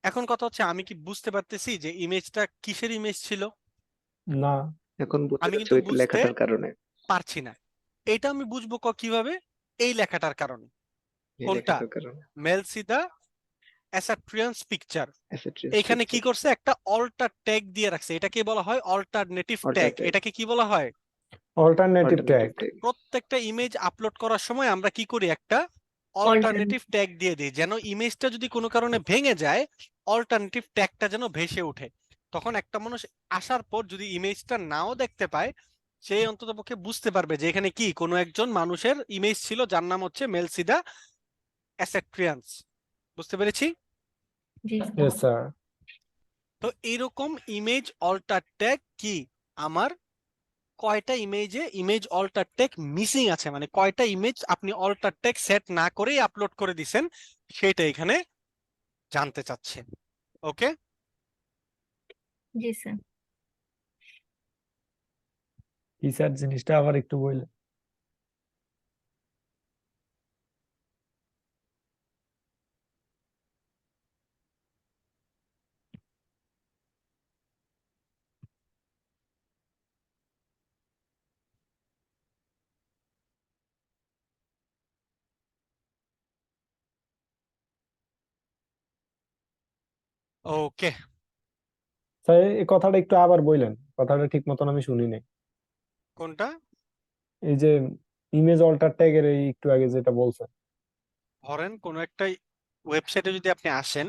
এখন কথা হচ্ছে আমি কি বুঝতে পারতেছি যে ইমেজটা কিসের ইমেজ ছিল? না। এখন বোঝা আমি যাচ্ছে কিন্তু ওই বুঝতে লেখাটার কারণে, পারছি না। এটা আমি বুঝবো কিভাবে? এই লেখাটার কারণে। এই কোনটা? লেখাটার কারণে। মেলসিদা অ্যাসাট্রিয়ান্স পিকচার। অ্যাসেট্রিয়াস এখানে কি পিকচার, করছে? একটা অল্টার ট্যাগ দিয়ে রাখছে, এটাকে বলা হয় অল্টারনেটিভ ট্যাগ। অল্টারনেটিভ, এটাকে কি বলা হয়? Alternative tag. ট্যাগ। প্রত্যেকটা ইমেজ আপলোড করার সময় আমরা কি করি? একটা অল্টারনেটিভ ট্যাগ দিয়ে দিই, যেন ইমেজটা যদি কোনো কারণে ভেঙে যায়, অল্টারনেটিভ ট্যাগটা যেন ভেসে ওঠে। তখন একটা মানুষ আসার পর যদি ইমেজটা নাও দেখতে পায়, সে অন্ততপক্ষে বুঝতে পারবে যে এখানে কি কোনো একজন মানুষের ইমেজ ছিল যার নাম হচ্ছে মেলসিদা অ্যাসাট্রিয়ান্স। বুঝতে পেরেছি? জি ইয়েস স্যার। তো এইরকম ইমেজ অল্টার ট্যাগ কি আমার কয়টা ইমেজে ইমেজ অল্টার টেক মিসিং আছে, মানে কয়টা ইমেজ আপনি অল্টার টেক সেট না করেই আপলোড করে দিছেন, সেটা এখানে জানতে চাচ্ছে। ওকে, জি স্যার। কি স্যার জিনিসটা আবার একটু বললেন? ওকে। স্যার এই কথাটা একটু আবার বললেন, কথাটা ঠিক মতন আমি শুনি নাই। কোনটা? এই যে ইমেজ অল্টার ট্যাগের এই একটু আগে যেটা বলছেন। ধরেন কোন একটা ওয়েবসাইটে যদি আপনি আসেন,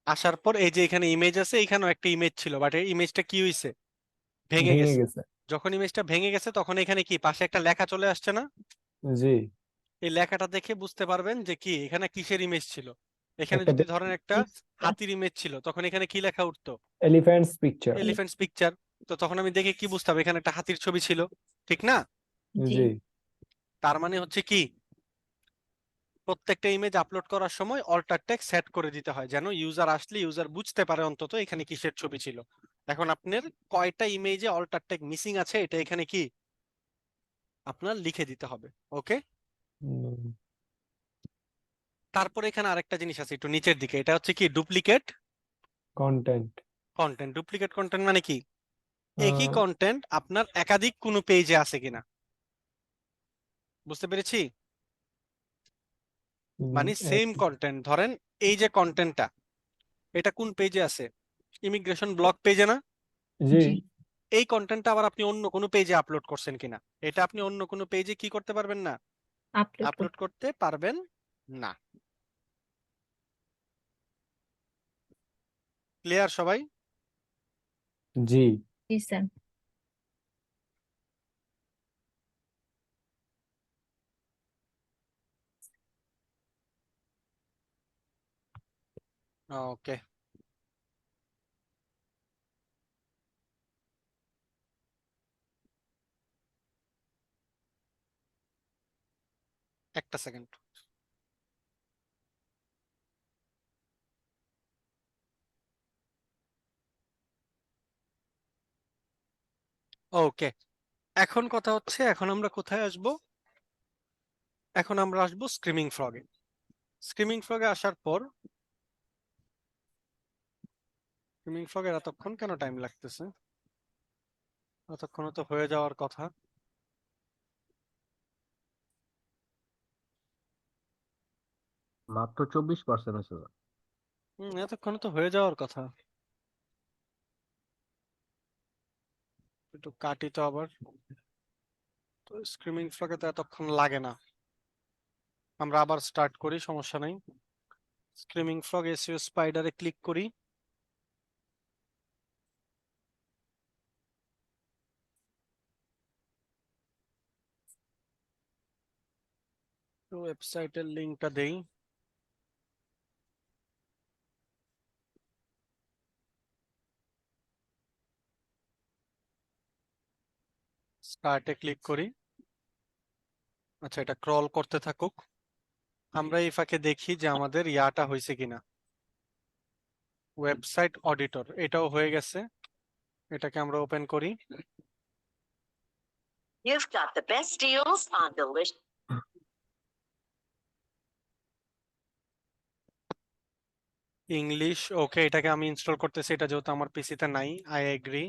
আসার পর এই যে এখানে ইমেজ আছে, এখানেও একটা ইমেজ ছিল, বাট এই ইমেজটা কি হয়েছে, ভেঙে ভেঙে গেছে। গেছে। যখন ইমেজটা ভেঙে গেছে তখন এখানে কি পাশে একটা লেখা চলে আসছে না? জি। এই লেখাটা দেখে বুঝতে পারবেন যে কি এখানে কিসের ইমেজ ছিল। এখানে একটা যদি ধরেন একটা হাতির ইমেজ ছিল, তখন এখানে কি লেখা উঠতো? Elephants picture. Elephants picture. তো তখন আমি দেখে কি বুঝতে হবে এখানে একটা হাতির ছবি ছিল, ঠিক না? জি। জি। তার মানে হচ্ছে কি, প্রত্যেকটা ইমেজ আপলোড করার সময় অল্টার টেক্সট সেট করে দিতে হয়, যেন ইউজার আসলে ইউজার বুঝতে পারে অন্তত এখানে কিসের ছবি ছিল। এখন আপনার কয়টা ইমেজে অল্টার টেক্সট মিসিং আছে এটা এখানে কি আপনার লিখে দিতে হবে। ওকে, হুম, তারপরে এখানে আরেকটা জিনিস আছে একটু নিচের দিকে, এটা হচ্ছে কি duplicate content. Content. Duplicate content মানে কি, একই কন্টেন্ট আপনার একাধিক কোনো পেজে আছে কিনা। বুঝতে পেরেছি? মানে সেম কন্টেন্ট, ধরেন এই যে কন্টেন্টটা, এটা কোন পেজে আছে? ইমিগ্রেশন ব্লগ পেজে না? জি। জি। এই কন্টেন্টটা আবার আপনি অন্য কোনো পেজে আপলোড করছেন কিনা, এটা আপনি অন্য কোনো পেজে কি করতে পারবেন না, আপলোড আপলোড করতে পারবেন না। ক্লিয়ার সবাই? জি। জি স্যার। ওকে, একটা সেকেন্ড। ওকে, এখন কথা হচ্ছে এখন আমরা কোথায় আসব? এখন আমরা আসবো স্ক্রিমিং ফ্রগে। স্ক্রিমিং ফ্রগে আসার পর, স্ক্রিমিং ফ্রগের এতক্ষণ কেন টাইম লাগতেছে? এতক্ষণ তো হয়ে যাওয়ার কথা। মাত্র 24% হয়েছে স্যার। এতক্ষণ তো হয়ে যাওয়ার কথা। একটু কাটি তো আবার। তো স্ক্রিমিং ফ্রগে তো এতক্ষণ লাগে না, আমরা আবার স্টার্ট করি, সমস্যা নাই। স্ক্রিমিং ফ্রগ এসইও স্পাইডারে ক্লিক করি। তো ওয়েবসাইটের লিংকটা দেই। স্টার্টে ক্লিক করি। আচ্ছা, এটা ক্রল করতে থাকুক, আমরা এই ফাঁকে দেখি যে আমাদের ইয়াটা হয়েছে কিনা। ওয়েবসাইট অডিটর এটাও হয়ে গেছে, এটাকে আমরা ওপেন করি। You've got the best deals on delicious. English, okay, এটাকে আমি ইনস্টল করতেছি, এটা যেহেতু আমার পিসিতে নাই। আই এগ্রি,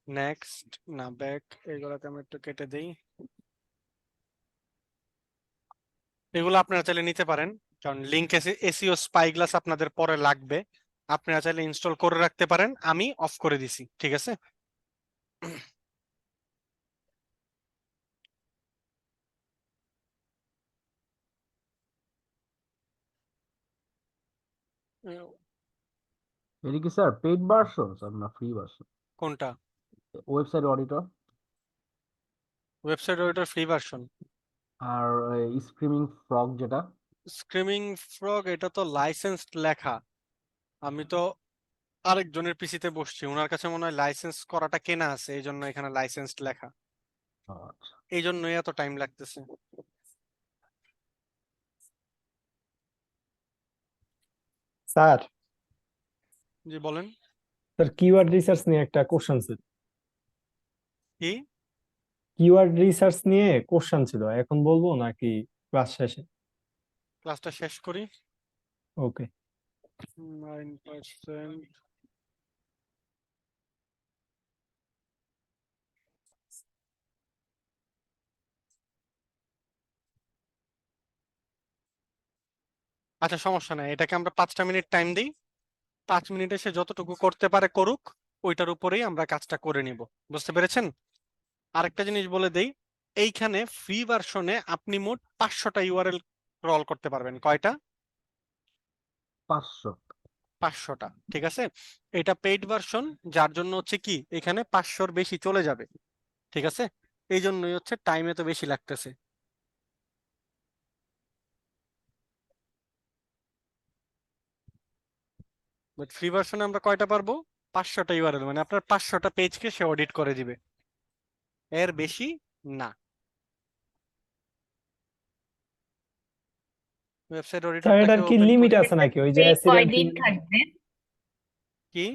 নেক্সট, না ব্যাক, এগুলোকে আমি একটু কেটে দেই। এগুলো আপনারা চাইলে নিতে পারেন, কারণ লিংক এসইও স্পাইগ্লাস আপনাদের পরে লাগবে। আপনারা চাইলে ইনস্টল করে রাখতে পারেন, আমি অফ করে দিছি, ঠিক আছে? এটা কি স্যার পেইড ভার্সন স্যার না ফ্রি ভার্সন? কোনটা? ওয়েবসাইট অডিটর ওয়েবসাইট ওইটার ফ্রি ভার্সন। আর স্ক্রিমিং ফ্রগ যেটা? স্ক্রিমিং ফ্রগ এটা তো লাইসেন্সড লেখা, আমি তো আরেকজনের পিসিতে বসছি, ওনার কাছে মনে হয় লাইসেন্স করাটা কেনা আছে, এই জন্য এখানে লাইসেন্সড লেখা। আচ্ছা এই জন্যই এত টাইম লাগতেছে। স্যার জি বলেন। স্যার কিওয়ার্ড রিসার্চ নিয়ে একটা কোশ্চেন ছিল। কি? কিওয়ার্ড রিসার্চ নিয়ে কোশ্চেন ছিল, এখন বলবো নাকি ক্লাস শেষে? ক্লাসটা শেষ করি। ওকে। 9%। আচ্ছা সমস্যা নাই, এটাকে আমরা 5টা মিনিট টাইম দিই। 5 মিনিটে সে যতটুকু করতে পারে করুক, ওইটার উপরেই আমরা কাজটা করে নিব। বুঝতে পেরেছেন? আরেকটা জিনিস বলে দেই, এইখানে ফ্রি ভার্সনে আপনি মোট 500টা ইউআরএল ক্রল করতে পারবেন। কয়টা? 500। 500টা, ঠিক আছে। এটা পেইড ভার্সন, যার জন্য হচ্ছে কি এখানে 500-র বেশি চলে যাবে, ঠিক আছে। এই জন্যই হচ্ছে টাইম এত বেশি লাগতেছে। বাট ফ্রি ভার্সনে আমরা কয়টা পারবো? 500টা ইউআরএল, মানে আপনার 500টা পেজকে সে অডিট করে দিবে, এর বেশি না। ওয়েবসাইট স্যার অডিটরটাকে এটার কি ওপেন লিমিট করি। আছে নাকি, ওই যে ফ্রি অ্যাসিরিয়ান কয়দিন থাকবে? কি?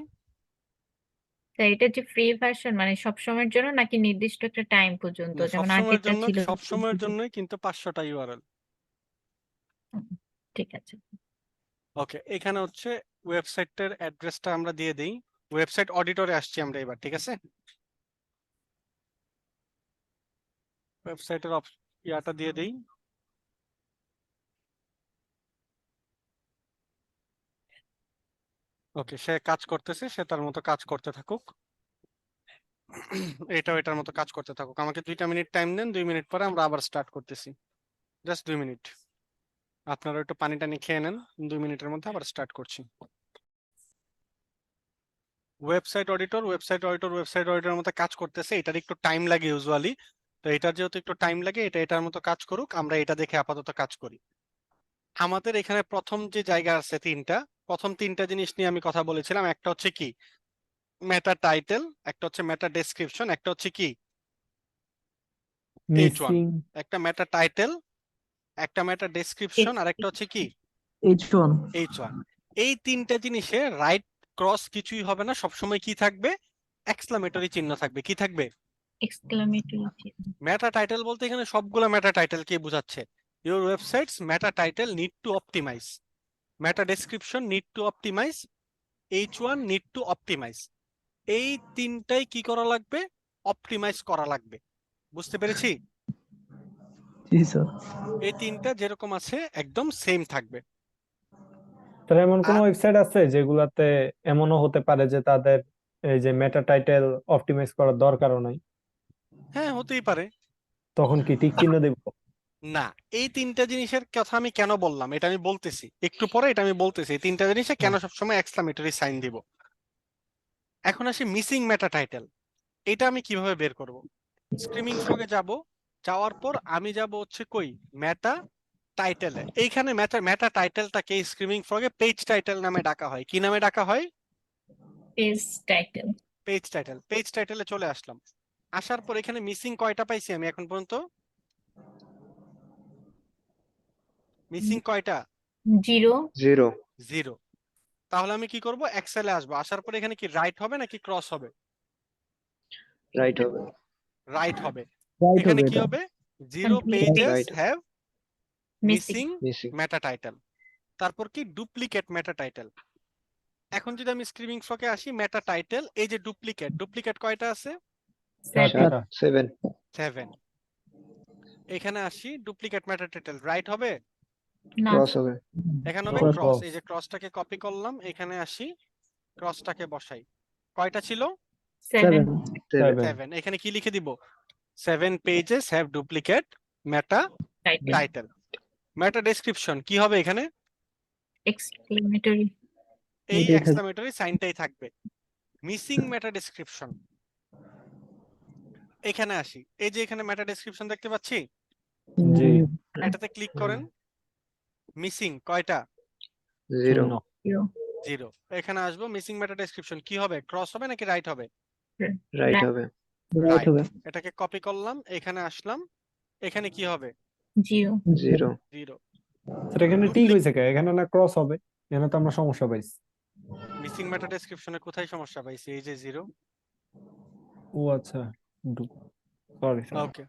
তো এটা যে ফ্রি ভার্সন মানে সব সময়ের জন্য নাকি নির্দিষ্ট একটা টাইম পর্যন্ত, না, যেমন সবসময়ের আগেরটা জন্য, ছিল? সবসময়ের জন্যই কিন্তু 500টা ইউআরএল। ঠিক আছে। ওকে, এখানে হচ্ছে ওয়েবসাইটের অ্যাড্রেসটা আমরা দিয়ে দেই। ওয়েবসাইট অডিটরে আসছি আমরা এবার, ঠিক আছে। ওয়েবসাইটের ইয়াটা দিয়ে দেই। ওকে, সে কাজ করতেছে, সে তার মতো কাজ করতে থাকুক। এটাও এটার মতো কাজ করতে থাকুক। আমাকে 2টা মিনিট টাইম দেন, 2 মিনিট পরে আমরা আবার স্টার্ট করতেছি। Just 2 minute. আপনারা একটু পানি টানি খেয়ে নেন, 2 মিনিটের মধ্যে আবার স্টার্ট করছি। Website auditor, website auditor, website অডিটরের মতো কাজ করতেছে। এটার একটু টাইম লাগে ইউজুয়ালি, তো এটার যেহেতু একটু টাইম লাগে, এটা এটার মতো কাজ করুক, আমরা এটা দেখে আপাতত কাজ করি। আমাদের এখানে প্রথম যে জায়গা আছে তিনটা, প্রথম 3টা জিনিস নিয়ে আমি কথা বলেছিলাম। একটা হচ্ছে কি মেটা টাইটেল, একটা হচ্ছে মেটা ডেসক্রিপশন, একটা হচ্ছে কি H1। মিসিং একটা মেটা টাইটেল, একটা মেটা ডেসক্রিপশন, আর একটা হচ্ছে কি H1 H1। এই 3টা জিনিসে রাইট ক্রস কিছুই হবে না, সবসময় কি থাকবে? এক্সক্লামেটরি চিহ্ন থাকবে। কি থাকবে? এক্সক্লামেটরি। মেটা টাইটেল বলতে এখানে সবগুলো মেটা টাইটেল কে বোঝাচ্ছে? Your websites meta title need to optimize, meta description need to optimize, H1 need to optimize. এই 3টাই কি করা লাগবে? অপটিমাইজ করা লাগবে। বুঝতে পেরেছি? জি স্যার। এই 3টা যেরকম আছে একদম সেম থাকবে। স্যার এমন কোন আর ওয়েবসাইট আছে যেগুলাতে এমনও হতে পারে যে তাদের এই যে মেটা টাইটেল অপটিমাইজ করার দরকারও নাই, হ্যাঁ, হতেই পারে। তখন কি টিক চিহ্ন দেব? না, এই 3টা জিনিসের কথা আমি কেন বললাম এটা আমি বলতেছি একটু পরে, এটা আমি বলতেছি এই 3টা জিনিসে কেন সবসময় এক্সক্লামেটরি সাইন দিব। এখন আসি মিসিং মেটা টাইটেল। এটা আমি কিভাবে বের করব? স্ক্রিমিং ফ্রগে যাব, যাওয়ার পর আমি যাব হচ্ছে কই মেটা টাইটেলে। এইখানে মেটা টাইটেলটাকে স্ক্রিমিং ফ্রগে পেজ টাইটেল নামে ডাকা হয়। কি নামে ডাকা হয়? Page title. Page title. Page টাইটেলে চলে আসলাম। আসার পর এখানে মিসিং কয়টা পাইছি আমি এখন পর্যন্ত? মিসিং কয়টা? 0। 0 0। তাহলে আমি কি করব? এক্সেলে আসবো। আসার পর এখানে কি রাইট হবে নাকি ক্রস হবে? রাইট হবে। রাইট হবে। রাইট এখানে হবে কি এটা। হবে? 0 pages Right. Have missing. Missing missing. Meta title. তারপর কি ডুপ্লিকেট মেটা টাইটেল। এখন যদি আমি স্ক্রিমিং ফ্রকে আসি, মেটা টাইটেল, এই যে ডুপ্লিকেট, ডুপ্লিকেট কয়টা আছে? 7। 7 7। এখানে আসি, ডুপ্লিকেট মেটা টাইটেল রাইট হবে? না। ক্রস হবে। এখানে হবে Cross. ক্রস। এই যে ক্রসটাকে কপি করলাম, এখানে আসি, ক্রসটাকে বসাই। কয়টা ছিল? 7। 7 7। এখানে কি লিখে দিব? 7 pages have duplicate meta title. Title. Meta description কি হবে এখানে? এক্সক্লামেটরি। এই এটাই থাকবে। এক্সক্লামেটরি সাইনটাই থাকবে। Missing meta description. এখানে আসি, এই যে এখানে মেটা ডেসক্রিপশন দেখতে পাচ্ছি, জি। এটাতে ক্লিক করেন। মিসিং কয়টা? 0 0। এখানে আসবো, মিসিং মেটা ডেসক্রিপশন কি হবে? ক্রস হবে নাকি রাইট হবে? রাইট হবে। রাইট রাইট, হবে এটাকে কপি করলাম, এখানে আসলাম, এখানে কি হবে? 0 0 0। স্যার এখানে ঠিক হয়েছে কে? এখানে না ক্রস হবে? এখানে তো আমরা সমস্যা পাইছি। মিসিং মেটা ডেসক্রিপশনে কোথায় সমস্যা পাইছি? এই যে 0। ও আচ্ছা, সরি স্যার। ওকে,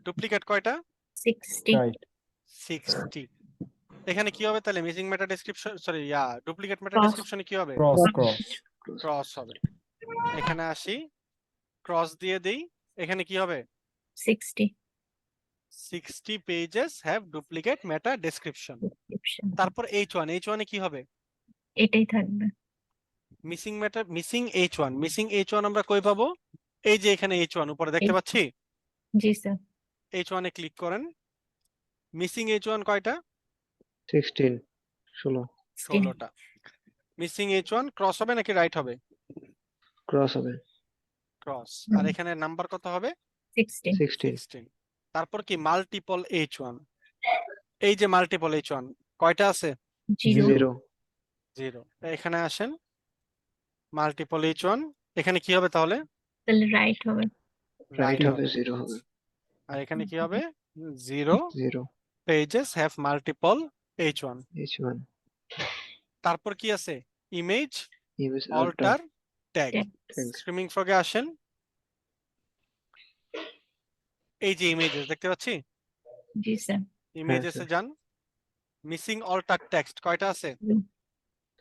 ডুপ্লিকেট কয়টা? 60 রাইট। 60। এখানে কি হবে তাহলে? Missing meta description, sorry, duplicate meta Cross. ডেসক্রিপশনে কি হবে? ক্রস ক্রস হবে। এখানে আসি, ক্রস দিয়ে দেই, এখানে কি হবে? 60 60 pages have duplicate meta description. description তারপর H1 এ কি হবে? এটাই থাকবে। মিসিং H1 আমরা কই পাবো? এই যে এখানে H1 উপরে দেখতে এই- পাচ্ছি, জি স্যার। H1 এ ক্লিক করেন। মিসিং H1 কয়টা? 16 16 16টা। মিসিং H1 ক্রস হবে নাকি রাইট হবে? ক্রস হবে ক্রস। আর এখানে নাম্বার কত হবে? 16 16। তারপর কি মাল্টিপল H1? এই যে মাল্টিপল H1 কয়টা আছে? 0 0 0। এখানে আসেন, মাল্টিপল H1, এখানে কি হবে তাহলে? তাহলে রাইট হবে। রাইট রাইট হবে 0 হবে আর এখানে কি হবে? 0 0 pages have multiple H1। H1 তারপর কি আছে? Image image alter tag. Tags. Screaming ফ্রগে আসেন, এই যে ইমেজেস দেখতে পাচ্ছি, জি স্যার। ইমেজেসে স্যার। যান। মিসিং অল্টার টেক্সট কয়টা আছে?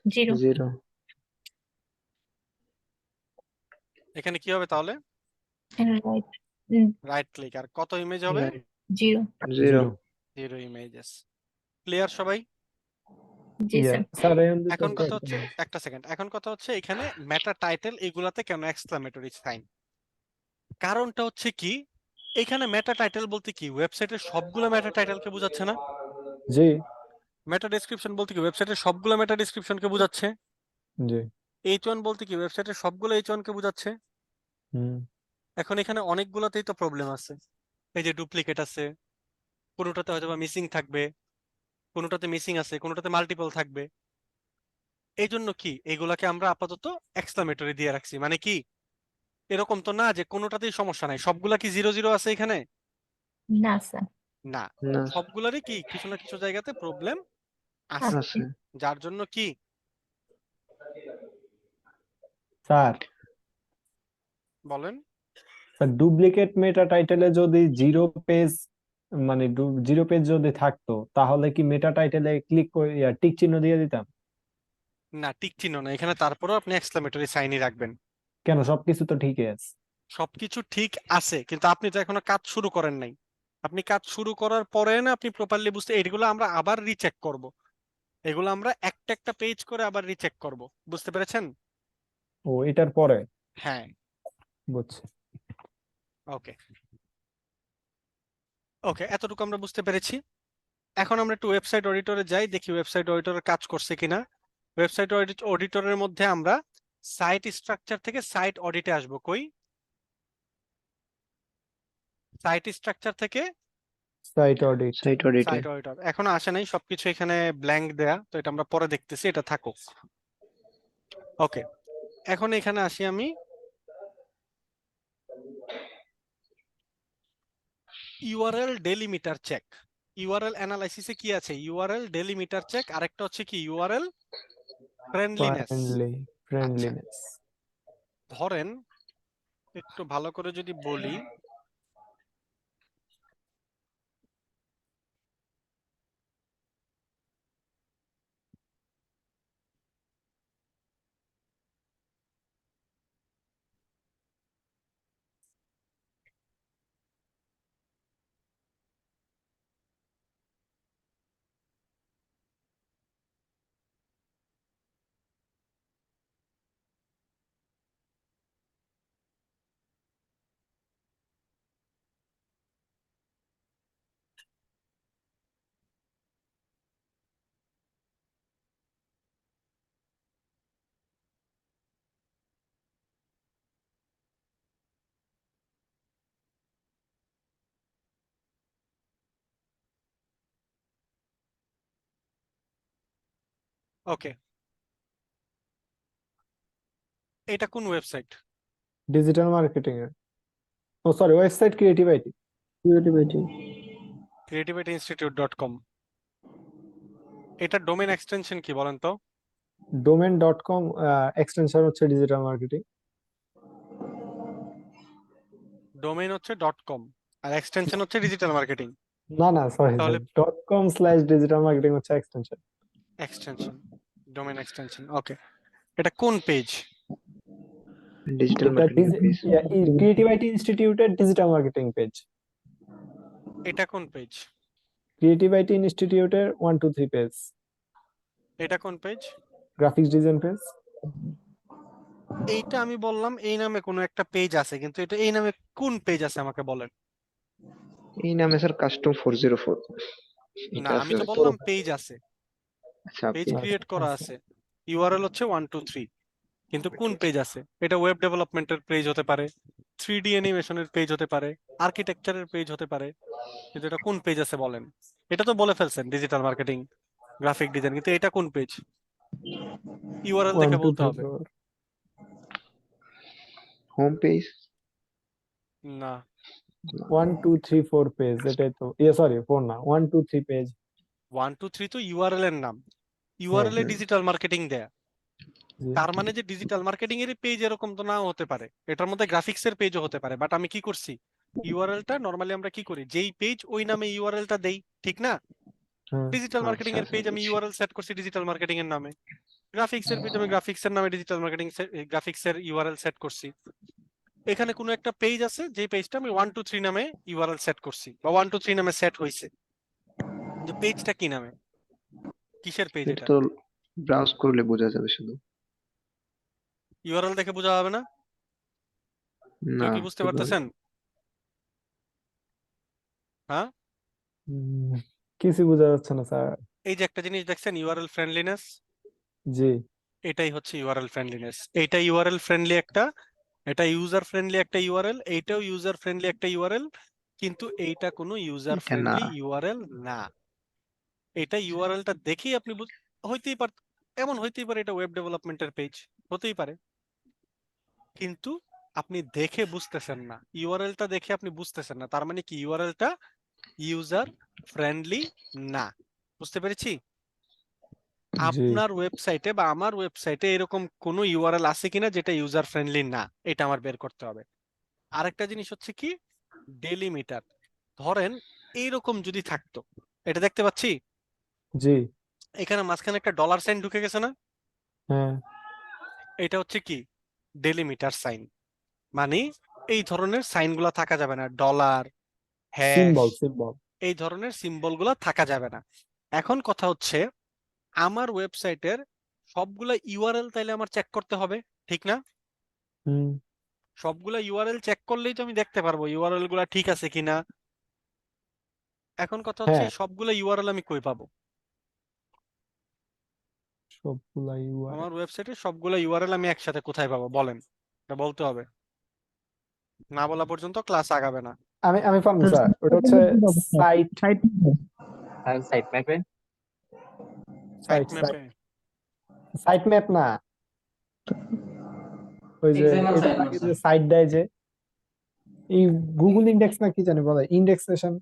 0 0 এখানে কি হবে তাহলে? রাইট। রাইট ক্লিক, আর কত ইমেজ হবে? Right 0 0 0 images. ক্লিয়ার সবাই? জি স্যার। স্যার এখন কথা হচ্ছে, একটা সেকেন্ড, এখন কথা হচ্ছে এখানে মেটা টাইটেল এগুলাতে কেন এক্সক্লামেটরি সাইন? কারণটা হচ্ছে কি, এখানে মেটা টাইটেল বলতে কি ওয়েবসাইটের সবগুলো মেটা টাইটেলকে বোঝাচ্ছে না? জি মেটা ডেসক্রিপশন বলতে কি ওয়েবসাইটের সবগুলো মেটা ডেসক্রিপশনকে বোঝাচ্ছে? জি H1 বলতে কি ওয়েবসাইটের সবগুলো H1 কে বোঝাচ্ছে? হুম এখন এখানে অনেকগুলোতেই তো প্রবলেম আছে। এই যে ডুপ্লিকেট আছে, কোনোটাতে হয়তো বা মিসিং থাকবে, কোনোটাতে মিসিং আছে, কোনোটাতে মাল্টিপল থাকবে। এই জন্য কি এগুলাকে আমরা আপাতত এক্সক্লামেটরি দিয়ে রাখছি। মানে কি, এরকম তো না যে কোনোটাতেই সমস্যা নাই, সবগুলা কি 0 0 আছে এখানে? না স্যার। না, না সবগুলারই কি কিছু না কিছু জায়গাতে প্রবলেম আছে। আছে। আছে যার জন্য কি, স্যার বলেন? ডুপ্লিকেট মেটা টাইটেলে যদি 0 পেজ মানে 0 পেজ যদি থাকতো তাহলে কি মেটা টাইটেলে ক্লিক করে টিক চিহ্ন দিয়ে দিতাম? না, টিক চিহ্ন না এখানে, তারপরেও আপনি এক্সক্লামেটরি সাইনই রাখবেন। কেন, সবকিছু তো ঠিকই আছে। সবকিছু ঠিক আছে, কিন্তু আপনি তো এখনো কাজ শুরু করেন নাই। আপনি কাজ শুরু করার পরে না আপনি প্রপারলি বুঝতে, এগুলো আমরা আবার রিচেক করব। এগুলো আমরা একটা একটা পেজ করে আবার রিচেক করব। বুঝতে পেরেছেন? ও এটার পরে হ্যাঁ। বুঝছি। ওকে ওকে, এতটুকু আমরা বুঝতে পেরেছি। এখন আমরা একটু ওয়েবসাইট অডিটরে যাই, দেখি ওয়েবসাইট অডিটর কাজ করছে কিনা। ওয়েবসাইট অডিটরের মধ্যে আমরা সাইট স্ট্রাকচার থেকে সাইট অডিটে আসবো। কই? সাইট স্ট্রাকচার থেকে সাইট অডিট। সাইট অডিটে সাইট অডিটর এখনো আসে নাই, সবকিছু এখানে ব্ল্যাঙ্ক দেয়া, তো এটা আমরা পরে দেখতেছি, এটা থাকুক। ওকে, এখন এখানে আসি আমি। URL delimiter check. ইউআরএল অ্যানালাইসিসে কি আছে? ইউআরএল ডেলিমিটার চেক, আরেকটা হচ্ছে কি ইউআরএল ফ্রেন্ডলিনেস। ফ্রেন্ডলিনেস। ধরেন একটু ভালো করে যদি বলি, ওকে, এটা কোন ওয়েবসাইট? ডিজিটাল মার্কেটিং এর, oh sorry, website creative IT. creativityiinstitute.com। এটা ডোমেন এক্সটেনশন কি বলেন তো? domain.com এক্সটেনশন হচ্ছে ডিজিটাল মার্কেটিং। ডোমেন হচ্ছে .com আর এক্সটেনশন হচ্ছে ডিজিটাল মার্কেটিং। না না সরি তাহলে .com/digital marketing হচ্ছে এক্সটেনশন। এক্সটেনশন, ডোমেন এক্সটেনশন, ওকে। এটা কোন পেজ? ডিজিটাল এটা মার্কেটিং পেজ। ক্রিয়েটিভ আইটি ইনস্টিটিউটের ডিজিটাল মার্কেটিং পেজ। এটা কোন পেজ? ক্রিয়েটিভ আইটি ইনস্টিটিউটের 1 2 3 পেজ। এটা কোন পেজ? Graphics design page. এইটা আমি বললাম এই নামে কোনো একটা পেজ আছে, কিন্তু এটা এই নামে কোন পেজ আছে আমাকে বলেন। এই নামে স্যার কাস্টম 404 না, এটা আমি আছে। তো বললাম পেজ আছে, আচ্ছা পেজ আপনি ক্রিয়েট করা আছে, ইউআরএল হচ্ছে 1 2 3, কিন্তু কোন পেজ আছে? এটা ওয়েব ডেভেলপমেন্টের পেজ হতে পারে, 3D অ্যানিমেশনের পেজ হতে পারে, আর্কিটেকচারের পেজ হতে পারে, কিন্তু এটা কোন পেজ আছে বলেন। এটা তো বলে ফেলছেন ডিজিটাল মার্কেটিং, গ্রাফিক ডিজাইন, কিন্তু এটা কোন পেজ? ইউআরএল 1 দেখে 2 বলতে 3 হবে। 4 হোম পেজ। না, 1 2 3 4 পেজ, এটাই তো, সরি 4 না, 1 2 3 পেজ। 1 2 3 তো ইউআরএল এর নাম, ইউআরএল এ হ্যাঁ। ডিজিটাল মার্কেটিং দেয়া, জি। তার মানে যে ডিজিটাল মার্কেটিং এর পেজ এরকম তো নাও হতে পারে, এটার মধ্যে গ্রাফিক্স এর পেজও হতে পারে। বাট আমি কি করছি, ইউআরএলটা নরমালি আমরা কি করি, যেই পেজ ওই নামে ইউআরএলটা দেই, ঠিক না? হ্যাঁ। ডিজিটাল মার্কেটিং আচ্ছা এর পেজ আমি ইউআরএল সেট করছি ডিজিটাল মার্কেটিং এর নামে, গ্রাফিক্স এর পেজ আমি গ্রাফিক্স এর নামে ডিজিটাল মার্কেটিং গ্রাফিক্স এর ইউআরএল সেট করছি। এখানে কোনো একটা পেজ আছে যে পেজটা আমি 1 2 3 নামে ইউআরএল সেট করছি, বা 1 2 3 নামে সেট হইছে, যে পেজটা কি নামে, কিসের পেজ এটা এটা? তো ব্রাউজ করলে বোঝা যাবে শুধু। ইউআরএল দেখে বোঝা যাবে না? না কেউ কি বুঝতে কিভাবে? পারতেছেন? হ্যাঁ, কিছু বোঝা যাচ্ছে না স্যার। এই যে একটা জিনিস দেখছেন ইউআরএল ফ্রেন্ডলিনেস, জি। এটাই হচ্ছে ইউআরএল ফ্রেন্ডলিনেস। এইটা ইউআরএল ফ্রেন্ডলি একটা, এটা ইউজার ফ্রেন্ডলি একটা ইউআরএল, এইটাও ইউজার ফ্রেন্ডলি একটা ইউআরএল, কিন্তু এইটা কোনো ইউজার এটা না। ফ্রেন্ডলি ইউআরএল না। এটা ইউআরএলটা দেখেই আপনি হইতেই পারে, এমন হইতেই পারে এটা ওয়েব ডেভেলপমেন্টের পেজ, হতেই পারে, কিন্তু আপনি দেখে বুঝতেছেন না, ইউআরএলটা দেখে আপনি বুঝতেছেন না, তার মানে কি ইউআরএলটা ইউজার ফ্রেন্ডলি না। বুঝতে পেরেছি? জি। আপনার ওয়েবসাইটে বা আমার ওয়েবসাইটে এরকম কোনো ইউআরএল আছে কিনা যেটা ইউজার ফ্রেন্ডলি না, এটা আমার বের করতে হবে। আরেকটা জিনিস হচ্ছে কি, ডেলিমিটার। ধরেন এইরকম যদি থাকতো, এটা দেখতে পাচ্ছি, জি। এখানে মাঝখানে একটা ডলার সাইন ঢুকে গেছে না, হ্যাঁ। এটা হচ্ছে কি ডেলিমিটার সাইন, মানে এই ধরনের সাইনগুলো থাকা যাবে না, ডলার, হ্যাশ, সিম্বল। এই ধরনের সিম্বলগুলো থাকা যাবে না। এখন কথা হচ্ছে আমার ওয়েবসাইটের সবগুলা ইউআরএল তাইলে আমার চেক করতে হবে, ঠিক না? হুম। সবগুলা ইউআরএল চেক করলেই তো আমি দেখতে পারবো ইউআরএল গুলা ঠিক আছে কিনা। এখন কথা হচ্ছে হ্যাঁ। এই সবগুলা ইউআরএল আমি কই পাবো? সবগুলা ইউআরএল আমার ওয়েবসাইটে সবগুলা ইউআরএল আমি একসাথে কোথায় পাবো বলেন, এটা বলতে হবে, না বলা পর্যন্ত ক্লাস আগাবে না। আমি পারবো স্যার, ওটা হচ্ছে সাইট সাইট ম্যাপে। সাইট ম্যাপে সাইট ম্যাপ না, ওই যে XML এটা site map, আগে sir. যে সাইট দেয়, যে এই গুগল ইন্ডেক্স না কি জানি বলে, indexation.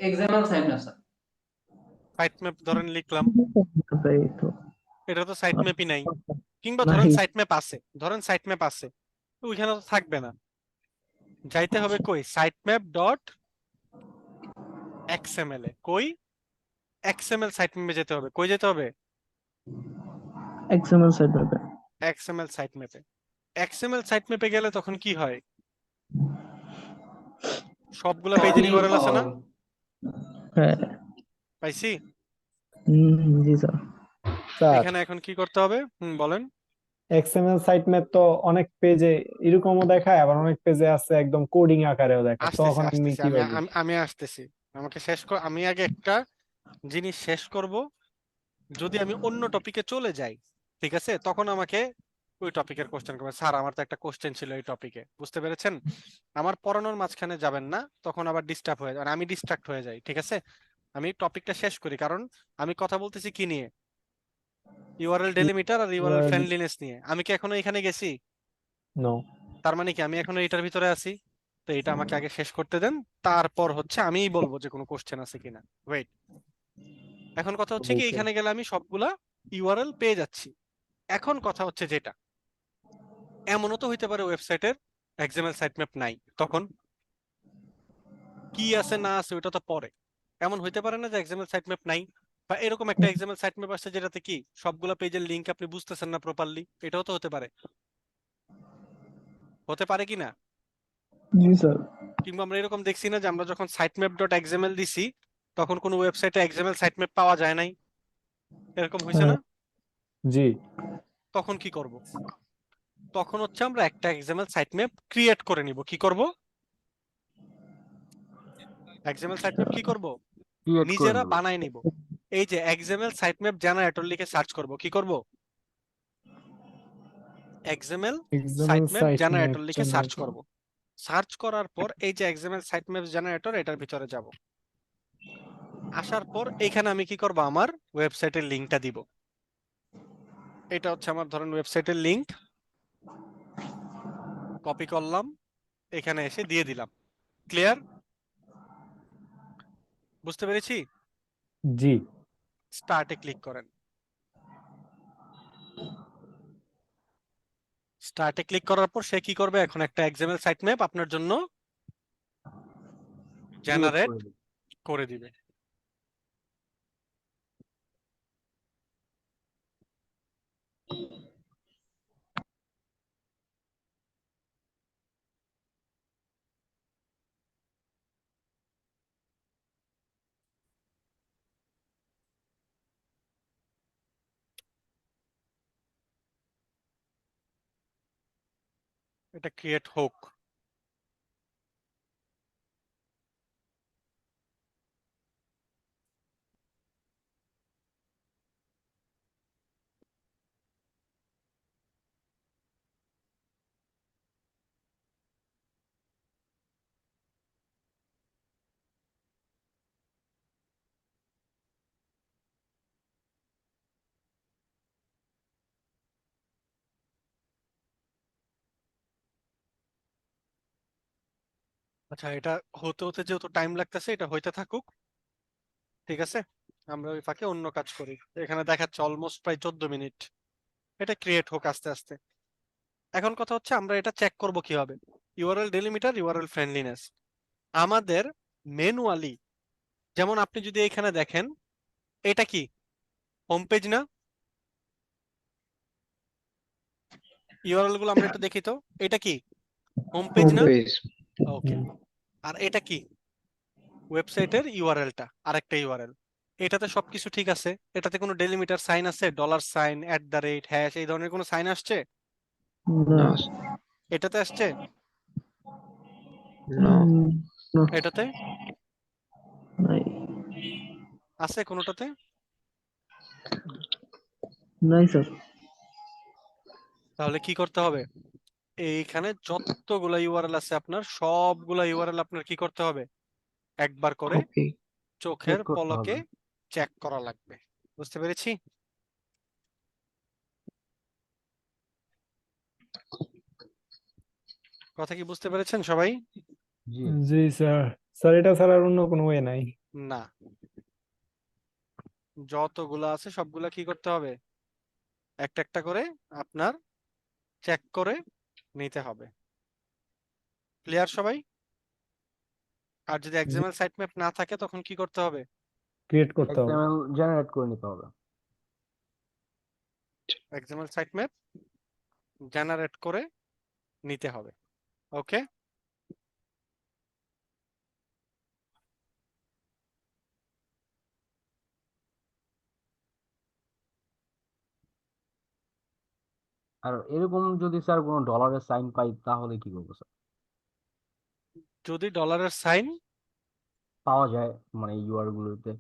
Example site map sir. Site map ধরেন লিখলাম, এটা তো সাইট ম্যাপই নাই, কিংবা ধরেন সাইট ম্যাপ আছে, ধরেন সাইট ম্যাপ আছে, ওইখানে তো থাকবে না, যাইতে হবে কই, সাইট ম্যাপ ডট এক্সএমএল এ, কই এক্সএমএল সাইট ম্যাপে যেতে হবে, কই যেতে হবে, XML সাইট ম্যাপে। এক্সএমএল সাইট ম্যাপে। এক্সএমএল সাইট ম্যাপে গেলে তখন কি হয়, সবগুলা পেজের ইউআরএল আছে না, হ্যাঁ। পাইছি? জি স্যার। স্যার এখানে এখন কি করতে হবে বলেন। এক্সএমএল সাইট ম্যাপ তো অনেক পেজে এরকমও দেখায়, আবার অনেক পেজে আছে একদম কোডিং আকারেও দেখায়, আসতেছি তখন আমি আসতেছি, কিভাবে আমি আসতেছি, আমাকে শেষ কর, আমি আগে একটা জিনিস শেষ করব, যদি আমি অন্য টপিকে চলে যাই, ঠিক আছে, তখন আমাকে ওই টপিকের কোশ্চেন করবেন, স্যার আমার তো একটা কোশ্চেন ছিল এই টপিকে, বুঝতে পেরেছেন? আমার পড়ানোর মাঝখানে যাবেন না, তখন আবার ডিস্টার্ব হয়ে যায়, আমি ডিস্ট্রাক্ট হয়ে যাই, ঠিক আছে? আমি টপিকটা শেষ করি, কারণ আমি কথা বলতেছি কি নিয়ে, ইউআরএল ডেলিমিটার আর ইউআরএল ফ্রেন্ডলিনেস নিয়ে। আমি কি এখনো এখানে গেছি? নো। তার মানে কি আমি এখন এটার ভিতরে আছি, তো এটা আমাকে আগে শেষ করতে দেন, তারপর হচ্ছে আমিই বলবো যে কোনো কোশ্চেন আছে কিনা। ওয়েট, এখন কথা হচ্ছে কি এখানে গেলে আমি সবগুলা ইউআরএল পেয়ে যাচ্ছি। এখন কথা হচ্ছে যেটা, এমনও তো হইতে পারে ওয়েবসাইটের এক্সএমএল সাইটম্যাপ নাই, তখন কি আছে না আছে ওটা তো পরে। এমন হইতে পারে না যে এক্সএমএল সাইটম্যাপ নাই, বা এরকম একটা এক্সএমএল সাইটম্যাপ আসছে যেটাতে কি সবগুলা পেজের লিংক আপনি বুঝতেছেন না প্রপারলি, এটাও তো হতে পারে। হতে পারে কি না? জি স্যার। কিংবা আমরা এরকম দেখছি না যে আমরা যখন সাইটম্যাপ ডট এক্সএমএল দিছি তখন কোনো ওয়েবসাইটে এক্সএমএল সাইটম্যাপ পাওয়া যায় নাই, এরকম হয়েছে না? জি। তখন কি করব? তখন হচ্ছে আমরা একটা এক্সএমএল সাইটম্যাপ ক্রিয়েট করে নিব। কি করব? এক্সএমএল সাইটম্যাপ কি করব? ক্রিয়েট করে নিজেরা নেব। বানায় নিব। এই যে এক্সএমএল সাইটম্যাপ জেনারেটর লিখে সার্চ করব। কি করব? XML example sitemap site generator map লিখে সার্চ করব। সার্চ করার পর এই যে এক্সএমএল সাইটম্যাপ জেনারেটর, এটার ভিতরে যাব। আসার পর এখানে আমি কি করব? আমার ওয়েবসাইটের লিংকটা দিব। এটা হচ্ছে আমার ধরেন ওয়েবসাইটের লিংক, কপি করলাম, এখানে এসে দিয়ে দিলাম। ক্লিয়ার? বুঝতে পেরেছি? জি। স্টার্টে ক্লিক করেন। স্টার্টে ক্লিক করার পর সে কি করবে? এখন একটা এক্সএমএল সাইটম্যাপ আপনার জন্য ক্রিয়েট জেনারেট করে দেব। করে দিবে। এটা ক্রিয়েট হোক। আচ্ছা, এটা হতে হতে যেহেতু টাইম লাগতেছে, এটা হইতে থাকুক, ঠিক আছে? আমরা ওই ফাঁকে অন্য কাজ করি। এখানে দেখাচ্ছে অলমোস্ট প্রায় 14 মিনিট। এটা ক্রিয়েট হোক আস্তে আস্তে। এখন কথা হচ্ছে আমরা এটা চেক করব কিভাবে? URL delimiter, URL friendliness. আমাদের ম্যানুয়ালি, যেমন আপনি যদি এখানে দেখেন, এটা কি হোম পেজ না? ইউআরএল গুলো আমরা একটু দেখি তো, এটা কি হোম পেজ হোম না? পেজ। ওকে। আর এটা কি? ওয়েবসাইটের ইউআরএলটা, আরেকটা ইউআরএল। এটাতে সবকিছু ঠিক আছে? এটাতে কোনো ডেলিমিটার সাইন আছে? ডলার সাইন, @ হ্যাশ, এই ধরনের কোনো সাইন আসছে? না। না। এটাতে আসছে? না। না। এটাতে নাই। আছে কোনোটাতে? নাই স্যার। তাহলে কি করতে হবে? এইখানে যতগুলা ইউআরএল আছে আপনার, সবগুলা ইউআরএল আপনার কি করতে হবে? একবার করে কপি। চোখের চেক করতে পলকে হবে। চেক করা লাগবে। বুঝতে পেরেছি? কথা কি বুঝতে পেরেছেন সবাই? জি। জি স্যার। স্যার এটা ছাড়া আর অন্য কোনো ওয়ে নাই? না, যতগুলা আছে সবগুলা কি করতে হবে? একটা একটা করে আপনার চেক করে নিতে হবে। ক্লিয়ার সবাই? আর যদি এক্সএমএল সাইটম্যাপ না থাকে তখন কি করতে হবে? ক্রিয়েট করতে হবে। এক্সএমএল জেনারেট করে নিতে হবে। এক্সএমএল সাইটম্যাপ জেনারেট করে নিতে হবে। ওকে? আর এরকম যদি স্যার কোনো ডলারের সাইন পাই তাহলে কি করবো স্যার? যদি ডলারের সাইন পাওয়া যায় মানে ইউআর গুলোতে।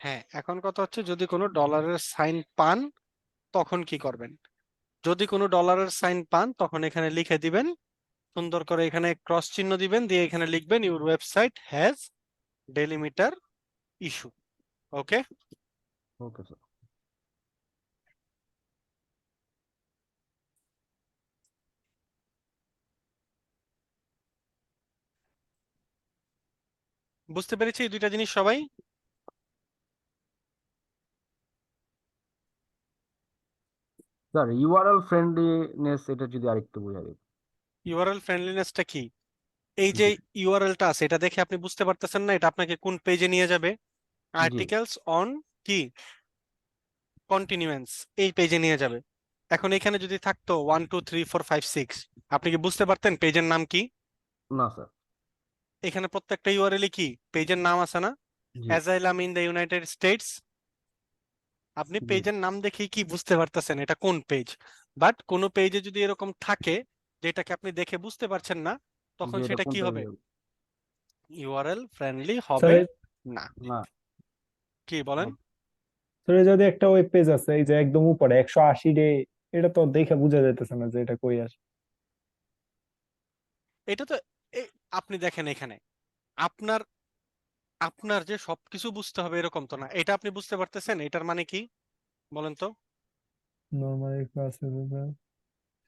হ্যাঁ, এখন কথা হচ্ছে যদি কোনো ডলারের সাইন পান তখন কি করবেন? যদি কোনো ডলারের সাইন পান তখন এখানে লিখে দিবেন, সুন্দর করে এখানে ক্রস চিহ্ন দিবেন, দিয়ে এখানে লিখবেন your website has delimiter issue. Okay? Okay sir. বুঝতে পেরেছি এই দুইটা জিনিস সবাই? স্যার ইউআরএল ফ্রেন্ডলিনেস এটা যদি আরেকটু বোঝা দিত। ইউআরএল ফ্রেন্ডলিনেসটা কি? এই যে ইউআরএলটা আছে এটা দেখে আপনি বুঝতে পারতেছেন না এটা আপনাকে কোন পেজে নিয়ে যাবে? আর্টিকেলস অন কি কন্টিনিউয়েন্স এই পেজে নিয়ে যাবে। এখন এখানে যদি থাকতো 1 2 3 4 5 6 আপনি কি বুঝতে পারতেন পেজের নাম কি? না স্যার। এখানে প্রত্যেকটা ইউআরএল কি পেজের নাম আছে না? জি asylum in the United States. আপনি জি পেজের নাম দেখেই কি বুঝতে পারতেছেন এটা কোন পেজ। বাট কোন পেজে যদি এরকম থাকে যেটাকে আপনি দেখে বুঝতে পারছেন না তখন যে এটা সেটা কোন কি হবে? পেজে? ইউআরএল ফ্রেন্ডলি স্যার হবে না। না কি বলেন? স্যার যদি একটা ওয়েব পেজ আছে এই যে একদম উপরে 180 ডে, এটা তো দেখে বোঝা যাইতেছে না যে এটা কই আসে। এটা তো আপনি দেখেন এখানে আপনার আপনার যে সবকিছু বুঝতে হবে এরকম তো না। এটা আপনি বুঝতে পারতেছেন এটার মানে কি বলেন তো? Normally class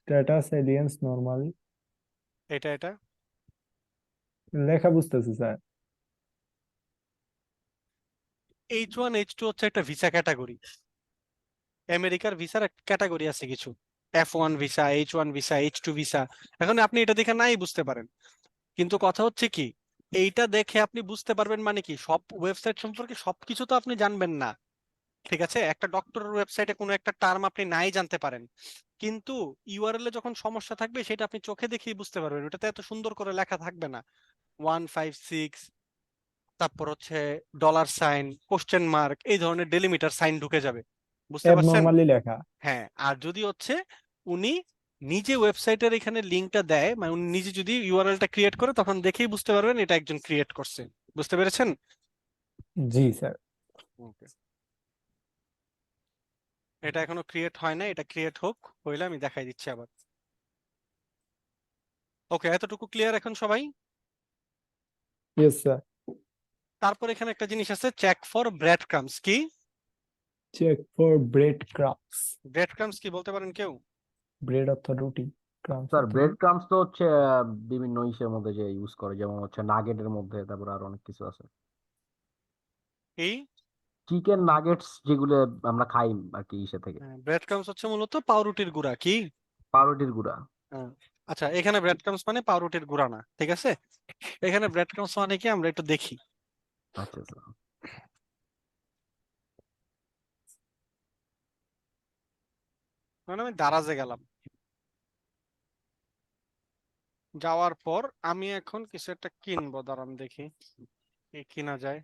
status aliens normally এটা লেখা বুঝতেছি স্যার। H1 H2 হচ্ছে একটা ভিসা ক্যাটাগরি। আমেরিকার ভিসার একটা ক্যাটাগরি আছে কিছু, F1 visa, H1 visa, H2 visa. এখন আপনি এটা দেখে নাই বুঝতে পারেন, কিন্তু কথা হচ্ছে কি এইটা দেখে আপনি বুঝতে পারবেন মানে কি সব ওয়েবসাইট সম্পর্কে সবকিছু তো আপনি জানবেন না। ঠিক আছে, একটা ডক্টরের ওয়েবসাইটে কোনো একটা টার্ম আপনি নাই জানতে পারেন, কিন্তু ইউআরএল এ যখন সমস্যা থাকবে সেটা আপনি চোখে দেখেই বুঝতে পারবেন। ওটাতে এত সুন্দর করে লেখা থাকবে না 156 তারপর হচ্ছে $সাইন কোশ্চেন মার্ক এই ধরনের ডেলিমিটার সাইন ঢুকে যাবে। বুঝতে পারছেন? অ্যাবনরমালি লেখা। হ্যাঁ, আর যদি হচ্ছে উনি নিজে ওয়েবসাইটের এখানে লিঙ্কটা দেয়, মানে উনি নিজে যদি ইউআরএলটা ক্রিয়েট করে তখন দেখেই বুঝতে পারবেন এটা একজন ক্রিয়েট করছে। বুঝতে পেরেছেন? জি স্যার। Okay. এটা এখনো ক্রিয়েট হয় না, এটা ক্রিয়েট হোক, হইলে আমি দেখাই দিচ্ছি আবার। ওকে, এতটুকু ক্লিয়ার এখন সবাই? Yes sir. তারপর এখানে একটা জিনিস আছে চেক ফর ব্রেড ক্রামস। কি check for bread crumbs. Bread crumbs কি বলতে পারেন কেউ? ব্রেড অর্থ রুটি, ক্রাম্বস স্যার অর্থ ব্রেড ক্রাম্বস তো হচ্ছে বিভিন্ন ইসের মধ্যে যে ইউজ করে, যেমন হচ্ছে নাগেটের মধ্যে, তারপর আরো অনেক কিছু আছে। এই চিকেন নাগেটস যেগুলো আমরা খাই আর কি ইসে থেকে। ব্রেড ক্রামস হচ্ছে মূলত পাউরুটির গুঁড়া। কি পাউরুটির গুঁড়া। হ্যাঁ, আচ্ছা, এখানে ব্রেড ক্রামস মানে পাউরুটির গুঁড়া না, ঠিক আছে? এখানে ব্রেড ক্রামস মানে কি আমরা একটু দেখি। আচ্ছা স্যার। মানে আমি দারাজে গেলাম, যাওয়ার পর আমি এখন কিছু একটা কিনবো, দাঁড়ান দেখি কি কিনা যায়।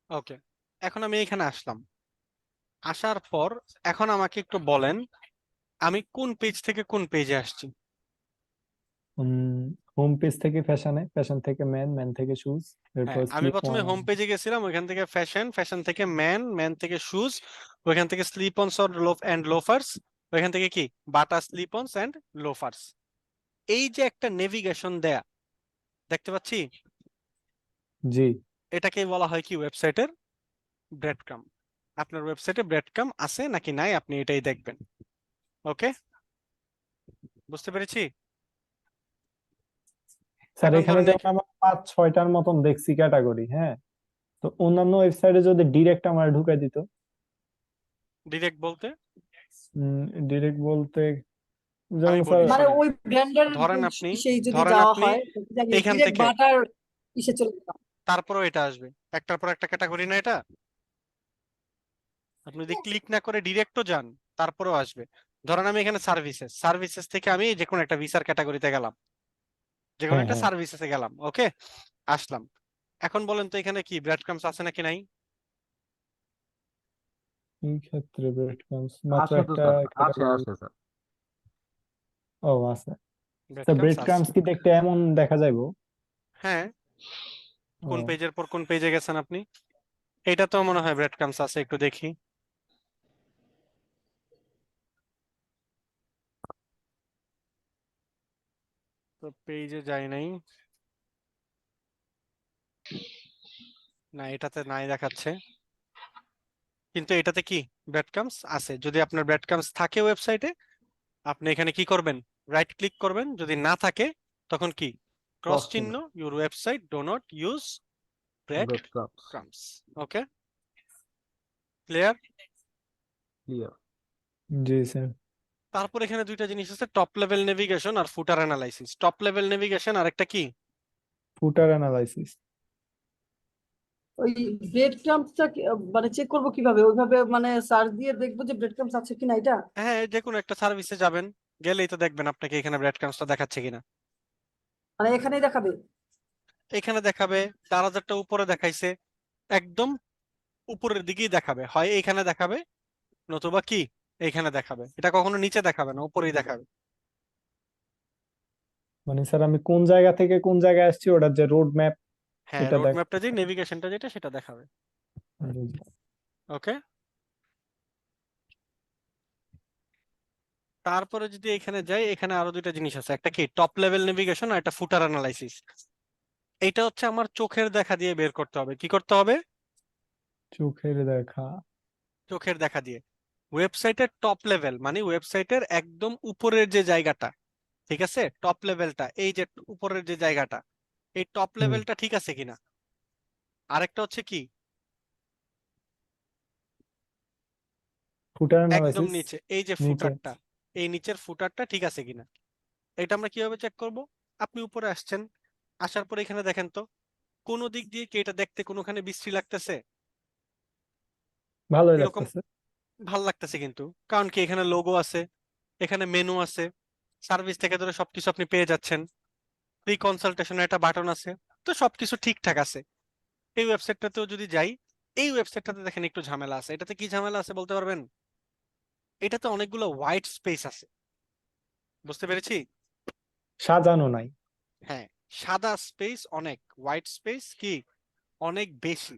ওকে, এখন আমি এখানে আসলাম, আসার পর এখন আমাকে একটু বলেন আমি কোন পেজ থেকে কোন পেজে আসছি? হোম পেজ থেকে ফ্যাশনে, ফ্যাশন থেকে ম্যান, ম্যান থেকে শুজ, এরপর হ্যাঁ, আমি স্লিপ প্রথমে অন। হোম পেজে গেছিলাম, ওইখান থেকে ফ্যাশন, ফ্যাশন থেকে ম্যান, ম্যান থেকে শুজ, ওইখান থেকে স্লিপ অনস এন্ড লোফার্স, ওইখান থেকে কি বাটা স্লিপ অনস এন্ড লোফার্স। এই যে একটা নেভিগেশন দেয়া দেখতে পাচ্ছি, জি এটাকেই বলা হয় কি ওয়েবসাইটের ব্রেড ক্রাম্ব। আপনার ওয়েবসাইটে ব্রেড ক্রাম্ব আছে নাকি নাই আপনি এটাই দেখবেন। ওকে, বুঝতে পেরেছি? স্যার। এখন এখানে ধরেন যেমন আমার 5-6টার মতন দেখছি ক্যাটাগরি, হ্যাঁ, তো অন্যান্য ওয়েবসাইটে যদি ডিরেক্ট আমার ঢুকাই দিত। ডিরেক্ট বলতে ডিরেক্ট বলতে আমি যেমন বলি স্যার মানে শোনেন, ওই ব্র্যান্ডের ধরেন আপনি সেই যদি ধরেন যাওয়া আপনি হয় এখান ডিরেক্ট থেকে বাটার ইসে চলে যেতাম। তারপরেও এটা আসবে, একটার পর একটা ক্যাটাগরি না এটা। আপনি যদি ক্লিক না করে ডিরেক্টও যান তারপরেও আসবে। ধরেন আমি এখানে সার্ভিসেস, সার্ভিসেস থেকে আমি যে কোনো একটা ভিসার ক্যাটাগরিতে গেলাম, যে কোনো হ্যাঁ একটা হ্যাঁ, সার্ভিসেসে গেলাম, ওকে আসলাম। এখন বলেন তো এখানে কি ব্রেড ক্রাম্বস আছে নাকি নাই? এই ক্ষেত্রে ব্রেড ক্রাম্বস মাত্র আছে তো একটা স্যার, আছে ক্যাটাগরি। আছে স্যার। ও আছে ব্রেড স্যার। ক্রাম্বস ব্রেড আছে, ক্রাম্বস কি দেখতে এমন দেখা যাইবো? হ্যাঁ। কোন ও পেজের পর কোন পেজে গেছেন আপনি? এটা তো মনে হয় ব্রেড ক্রাম্বস আছে, একটু দেখি। তো পেজে যাই নাই, না এটাতে নাই দেখাচ্ছে। কিন্তু এটাতে কি ব্রেডক্রামস আছে। যদি আপনার ব্রেডক্রামস থাকে ওয়েবসাইটে, আপনি এখানে কি করবেন, রাইট ক্লিক করবেন। যদি না থাকে তখন কি ক্রস ক্রস চিহ্ন, চিহ্ন your website do not use bread bread crumbs crumbs. Okay, clear? Clear. জি স্যার। তারপর এখানে দুইটা জিনিস আছে, টপ লেভেল নেভিগেশন আর footer analysis. Top level navigation আর একটা কি, ফুটার অ্যানালাইসিস। ওই ব্রেড ক্রাম্পসটা মানে চেক করবো কিভাবে? ওইভাবে মানে সার্চ দিয়ে দেখবো যে ব্রেড ক্রাম্পস আছে কিনা এটা? হ্যাঁ, যে কোনো একটা সার্ভিসে যাবেন, গেলেই তো দেখবেন আপনাকে এখানে ব্রেড ক্রামসটা দেখাচ্ছে কিনা। মানে এখানেই দেখাবে? এখানে দেখাবে, 4000টা উপরে দেখাইছে, একদম উপরের দিকেই দেখাবে, হয় এইখানে দেখাবে নতুবা কি এইখানে দেখাবে। এটা কখনো নিচে দেখাবে না, উপরেই দেখাবে। মানে স্যার আমি কোন জায়গা থেকে কোন জায়গায় আসছি ওটার যে রোড ম্যাপ হ্যাঁ, এটা রোড দেখ। ম্যাপটা যে নেভিগেশনটা যেটা সেটা দেখাবে। ওকে, তারপরে যদি এখানে যাই, এখানে আরো দুইটা জিনিস আছে, একটা কি টপ লেভেল নেভিগেশন আর একটা ফুটার অ্যানালাইসিস। এটা হচ্ছে আমার চোখের দেখা দিয়ে বের করতে হবে। কি করতে হবে? চোখের দেখা। চোখের দেখা দিয়ে। ওয়েবসাইটের টপ লেভেল মানে ওয়েবসাইটের একদম উপরের যে জায়গাটা, ঠিক আছে, টপ লেভেলটা, এই যে উপরের যে জায়গাটা, এই টপ লেভেলটা ঠিক আছে কিনা। আরেকটা হচ্ছে কি ফুটার একদম অ্যানালাইসিস নিচে, এই যে নিচে। ফুটারটা, এই নিচের ফুটারটা ঠিক আছে কিনা। এটা আমরা কিভাবে চেক করব? আপনি উপরে আসছেন, আসার পরে এখানে দেখেন তো কোন দিক দিয়ে কি এটা দেখতে কোনোখানে বিশ্রী লাগতেছে? ভালোই এরকম লাগতেছে। ভাল লাগতেছে কিন্তু, কারণ কি এখানে লোগো আছে, এখানে মেনু আছে, সার্ভিস থেকে ধরে সবকিছু আপনি পেয়ে যাচ্ছেন, ফ্রি কনসালটেশনের একটা বাটন আছে, তো সবকিছু ঠিকঠাক আছে। এই ওয়েবসাইটটাতেও যদি যাই, এই ওয়েবসাইটটাতে দেখেন একটু ঝামেলা আছে। এটাতে কি ঝামেলা আছে বলতে পারবেন? এটাতে অনেকগুলো হোয়াইট স্পেস আছে। বুঝতে পেরেছি? সাজানো নাই। হ্যাঁ, সাদা স্পেস অনেক, হোয়াইট স্পেস কি অনেক বেশি।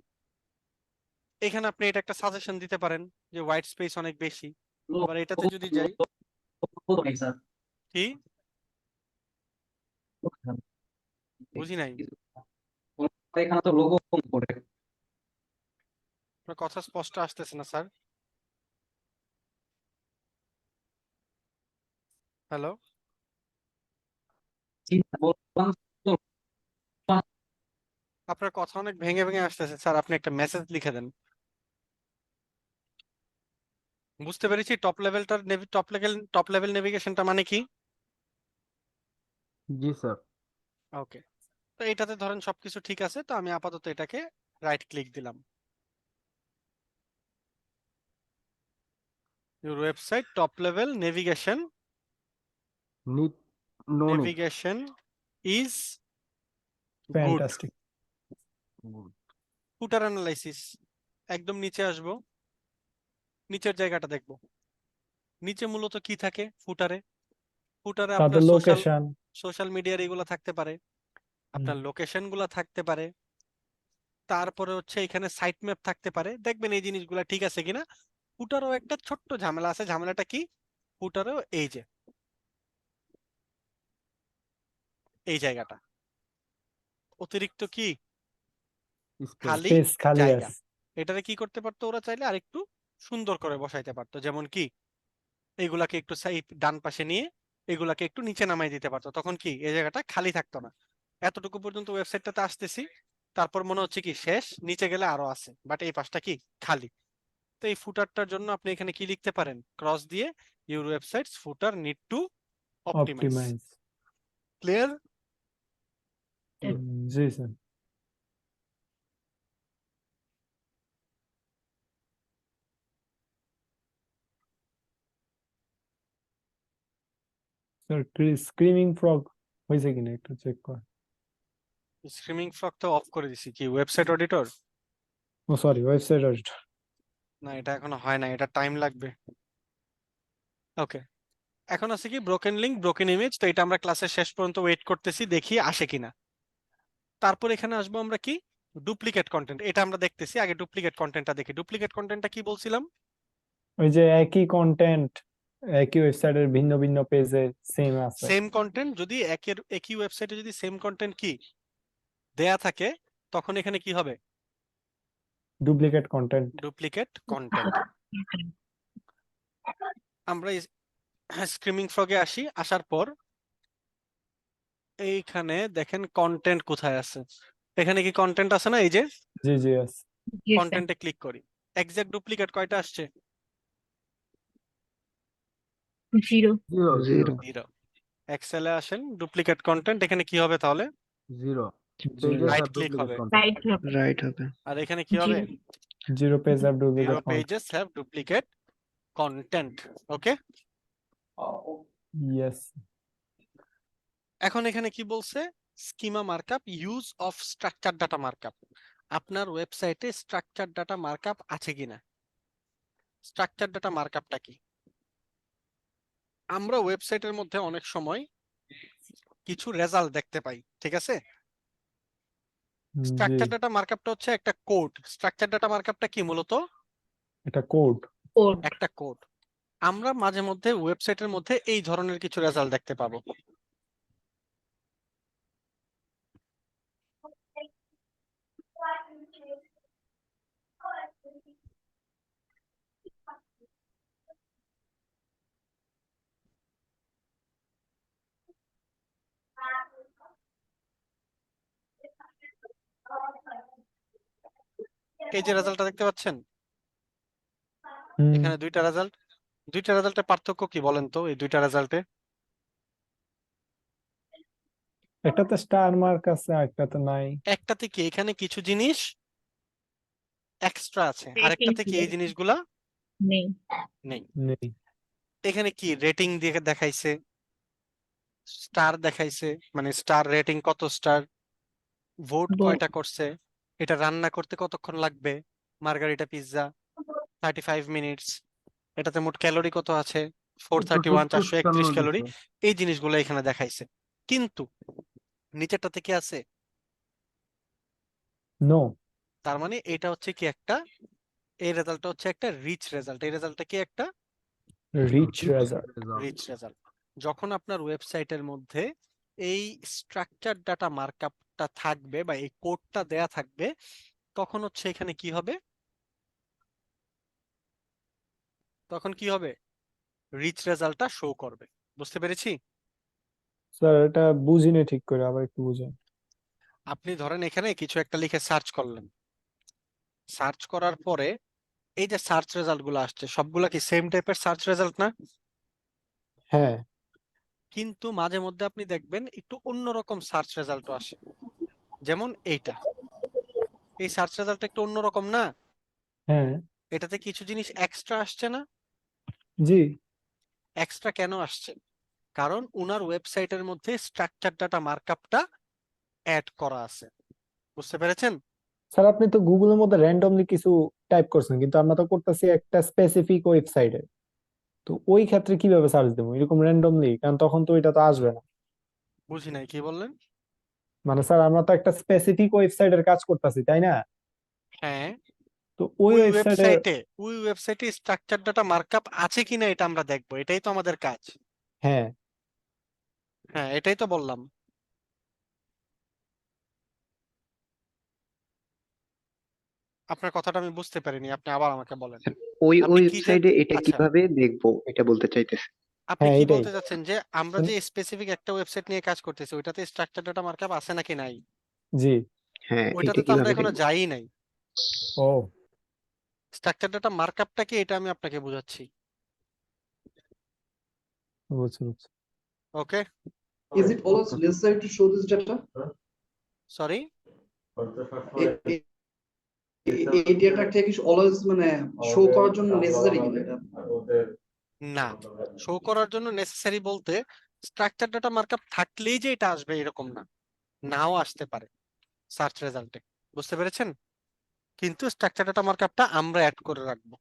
এখানে আপনি এটা একটা সাজেশন দিতে পারেন যে হোয়াইট স্পেস অনেক বেশি। আবার এটাতে যদি যাই, কি বুঝি নাই, এখানে তো লোগো করে আপনার কথা স্পষ্ট আসতেছে না স্যার। হ্যালো, বললাম তো, আপনার কথা অনেক ভেঙে ভেঙে আসতেছে স্যার, আপনি একটা মেসেজ লিখে দেন। বুঝতে পেরেছি টপ লেভেল নেভিগেশনটা মানে কি। জি স্যার। ওকে, তো এটাতে ধরেন সবকিছু ঠিক আছে, তো আমি আপাতত এটাকে রাইট ক্লিক দিলাম। Your website top level navigation need no need navigation is good. Fantastic. Footer analysis, একদম নিচে আসব, নিচের জায়গাটা দেখব। নিচে মূলত কি থাকে ফুটারে? ফুটারে তাদের আপনার লোকেশন। সোশ্যাল মিডিয়ার এগুলো থাকতে পারে, আপনার লোকেশন গুলা থাকতে পারে, তারপরে হচ্ছে এখানে সাইট ম্যাপ থাকতে পারে। দেখবেন এই জিনিসগুলা ঠিক আছে কিনা। ফুটারও একটা ছোট্ট ঝামেলা আছে। ঝামেলাটা কি? ফুটারও এই যে এই জায়গাটা অতিরিক্ত কি খালি স্পেস খালি জায়গা। আছে। এটারে কি করতে পারতো ওরা চাইলে আরেকটু সুন্দর করে বসাইতে পারতো, যেমন কি এগুলাকে একটু সাইড ডান পাশে নিয়ে এগুলাকে একটু নিচে নামাই দিতে পারতো, তখন কি এই জায়গাটা খালি থাকতো না। এতটুকু পর্যন্ত ওয়েবসাইটটাতে আসতেছি, তারপর মনে হচ্ছে কি শেষ, নিচে গেলে আরো আছে, বাট এই পাশটা কি খালি। তো এই ফুটারটার জন্য আপনি এখানে কি লিখতে পারেন, ক্রস দিয়ে your websites footer need to optimize. Optimize. Clear? জি স্যার। স্যার স্ক্রিমিং ফ্রগ হয়েছে কিনা একটু চেক কর। স্ক্রিমিং ফ্রগ তো অফ করে দিছি। কি ওয়েবসাইট অডিটর? ও সরি, ওয়েবসাইট অডিটর। না, এটা এখনো হয় না, এটা টাইম লাগবে। ওকে, এখন আছে কি ব্রোকেন লিংক, ব্রোকেন ইমেজ। তো এটা আমরা ক্লাসের শেষ পর্যন্ত ওয়েট করতেছি, দেখি আসে কিনা। তারপর এখানে আসবো আমরা কি ডুপ্লিকেট কন্টেন্ট। এটা আমরা দেখতেছি, আগে ডুপ্লিকেট কন্টেন্টটা দেখি। ডুপ্লিকেট কন্টেন্টটা কি বলছিলাম? ওই যে একই কন্টেন্ট একই ওয়েবসাইটের ভিন্ন ভিন্ন পেজে সেম আছে। সেম কন্টেন্ট যদি একই ওয়েবসাইটে যদি সেম কন্টেন্ট কি দেয়া থাকে, তখন এখানে কি হবে? Duplicate content. Duplicate content. আমরা স্ক্রিমিং ফ্রগে আসি, আসার পর এইখানে দেখেন কন্টেন্ট কোথায় আছে, এখানে কি কন্টেন্ট আছে না, এই যে জি জি আছে। জি স্যার কন্টেন্টে ক্লিক করি, এক্সাক্ট ডুপ্লিকেট কয়টা আসছে? 0 0 জিরো 0। এক্সেলে আসেন, ডুপ্লিকেট কন্টেন্ট, এখানে কি হবে তাহলে? 0 zero pages right have click duplicate হবে, content রাইট হবে রাইট হবে। আর এখানে কি হবে? 0 জিরো page have 0 duplicate content. pages have duplicate content. Okay, yes. এখন এখানে কি বলছে? Schema markup, use of structure data markup. আপনার ওয়েবসাইটে স্ট্রাকচার ডাটা মার্কআপ আছে কিনা? স্ট্রাকচার ডাটা মার্কআপটা কি? আমরা ওয়েবসাইটের মধ্যে অনেক সময় কিছু রেজাল্ট দেখতে পাই, ঠিক আছে? জি, স্ট্রাকচার ডাটা মার্কআপটা হচ্ছে একটা কোড। স্ট্রাকচার ডাটা মার্কআপটা কি মূলত? এটা কোড। কোড একটা কোড। আমরা মাঝে মধ্যে ওয়েবসাইটের মধ্যে এই ধরনের কিছু রেজাল্ট দেখতে পাবো। এই যে রেজাল্টটা দেখতে পাচ্ছেন, হুম, এখানে দুইটা রেজাল্ট। দুইটা রেজাল্টের পার্থক্য কি বলেন তো? এই দুইটা রেজাল্টে একটাতে স্টার মার্ক আছে আর একটাতে নাই। একটাতে কি এখানে কিছু জিনিস এক্সট্রা আছে, আর রেটিং একটাতে কি এই জিনিসগুলা নেই নেই। নেই। এখানে কি রেটিং দিয়ে দেখাইছে, স্টার দেখাইছে, মানে স্টার রেটিং কত স্টার, ভোট ভোট কয়টা করছে, এটা রান্না করতে কতক্ষণ লাগবে, মার্গারিটা পিৎজা 35 মিনিটস, এটাতে মোট ক্যালোরি কত আছে, 431, 431 ক্যালোরি। এই জিনিসগুলো এখানে দেখাইছে, কিন্তু নিচেরটাতে কি আছে? নো। তার মানে এটা হচ্ছে কি একটা, এই রেজাল্টটা হচ্ছে একটা রিচ রেজাল্ট। এই রেজাল্টটা কি একটা রিচ রেজাল্ট। Rich result. যখন আপনার ওয়েবসাইটের মধ্যে এই স্ট্রাকচার ডাটা মার্কআপটা থাকবে বা এই কোডটা দেয়া থাকবে, তখন হচ্ছে এখানে কি হবে? তখন কি হবে? রিচ রেজাল্টটা শো করবে। বুঝতে পেরেছি? স্যার এটা বুঝিনি ঠিক করে, আবার একটু বুঝেন। আপনি ধরেন এখানে কিছু একটা লিখে সার্চ করলেন, সার্চ করার পরে এই যে সার্চ রেজাল্ট গুলো আসছে, সবগুলা কি সেম টাইপের সার্চ রেজাল্ট না? হ্যাঁ কিন্তু মাঝে মধ্যে আপনি দেখবেন একটু অন্যরকম সার্চ রেজাল্টও আসে, যেমন এইটা। এই সার্চ রেজাল্টটা একটু অন্যরকম না? হ্যাঁ এটাতে কিছু জিনিস এক্সট্রা আসছে না? জি। এক্সট্রা কেন আসছে? কারণ উনার ওয়েবসাইটের মধ্যে স্ট্রাকচার ডাটা মার্কআপটা অ্যাড করা আছে। বুঝতে পেরেছেন? স্যার আপনি তো গুগলের মধ্যে র্যান্ডমলি কিছু টাইপ করছেন, কিন্তু আমরা তো করতেছি একটা স্পেসিফিক ওয়েবসাইটে, তো ওই ক্ষেত্রে কিভাবে সার্চ দেবো এরকম র্যান্ডমলি? কারণ তখন তো এটা তো আসবে না। বুঝি নাই, কি বললেন? মানে স্যার আমরা তো একটা স্পেসিফিক ওয়েবসাইটের কাজ করতেছি, তাই না? হ্যাঁ, তো ওই ওয়েবসাইটে ওই ওয়েবসাইটে স্ট্রাকচার ডাটা মার্কআপ আছে কিনা এটা আমরা দেখবো, এটাই তো আমাদের কাজ। হ্যাঁ হ্যাঁ, এটাই তো বললাম। আপনার কথাটা আমি বুঝতে পারিনি, আপনি আবার আমাকে বলেন। ওই আপনি কি যে ওয়েবসাইটে এটা আচ্ছা, কিভাবে দেখবো এটা বলতে চাইতেছে। আপনি হ্যাঁ কি এটাই। বলতে চাচ্ছেন যে আমরা যে স্পেসিফিক একটা ওয়েবসাইট নিয়ে কাজ করতেছি ওইটাতে স্ট্রাকচার ডাটা মার্কআপ আছে নাকি নাই? জি। হ্যাঁ এটা ওইটাতে তো আমরা কিভাবে এখনো দেখবো? যাই নাই। ও স্ট্রাকচার ডাটা মার্কআপটা কি এটা আমি আপনাকে বোঝাচ্ছি। বুঝছি বুঝছি। ওকে, Is it always necessary to show this data? Sorry, এই ডেটাটা কি অলওয়েজ মানে শো করার জন্য নেসেসারি কিনা এটা? না, শো করার জন্য নেসেসারি বলতে স্ট্রাকচার ডাটা মার্কআপ থাকলেই যে এটা আসবে এরকম না, নাও আসতে পারে সার্চ রেজাল্টে। বুঝতে পেরেছেন? কিন্তু স্ট্রাকচার ডাটা মার্কআপটা আমরা অ্যাড করে রাখবো।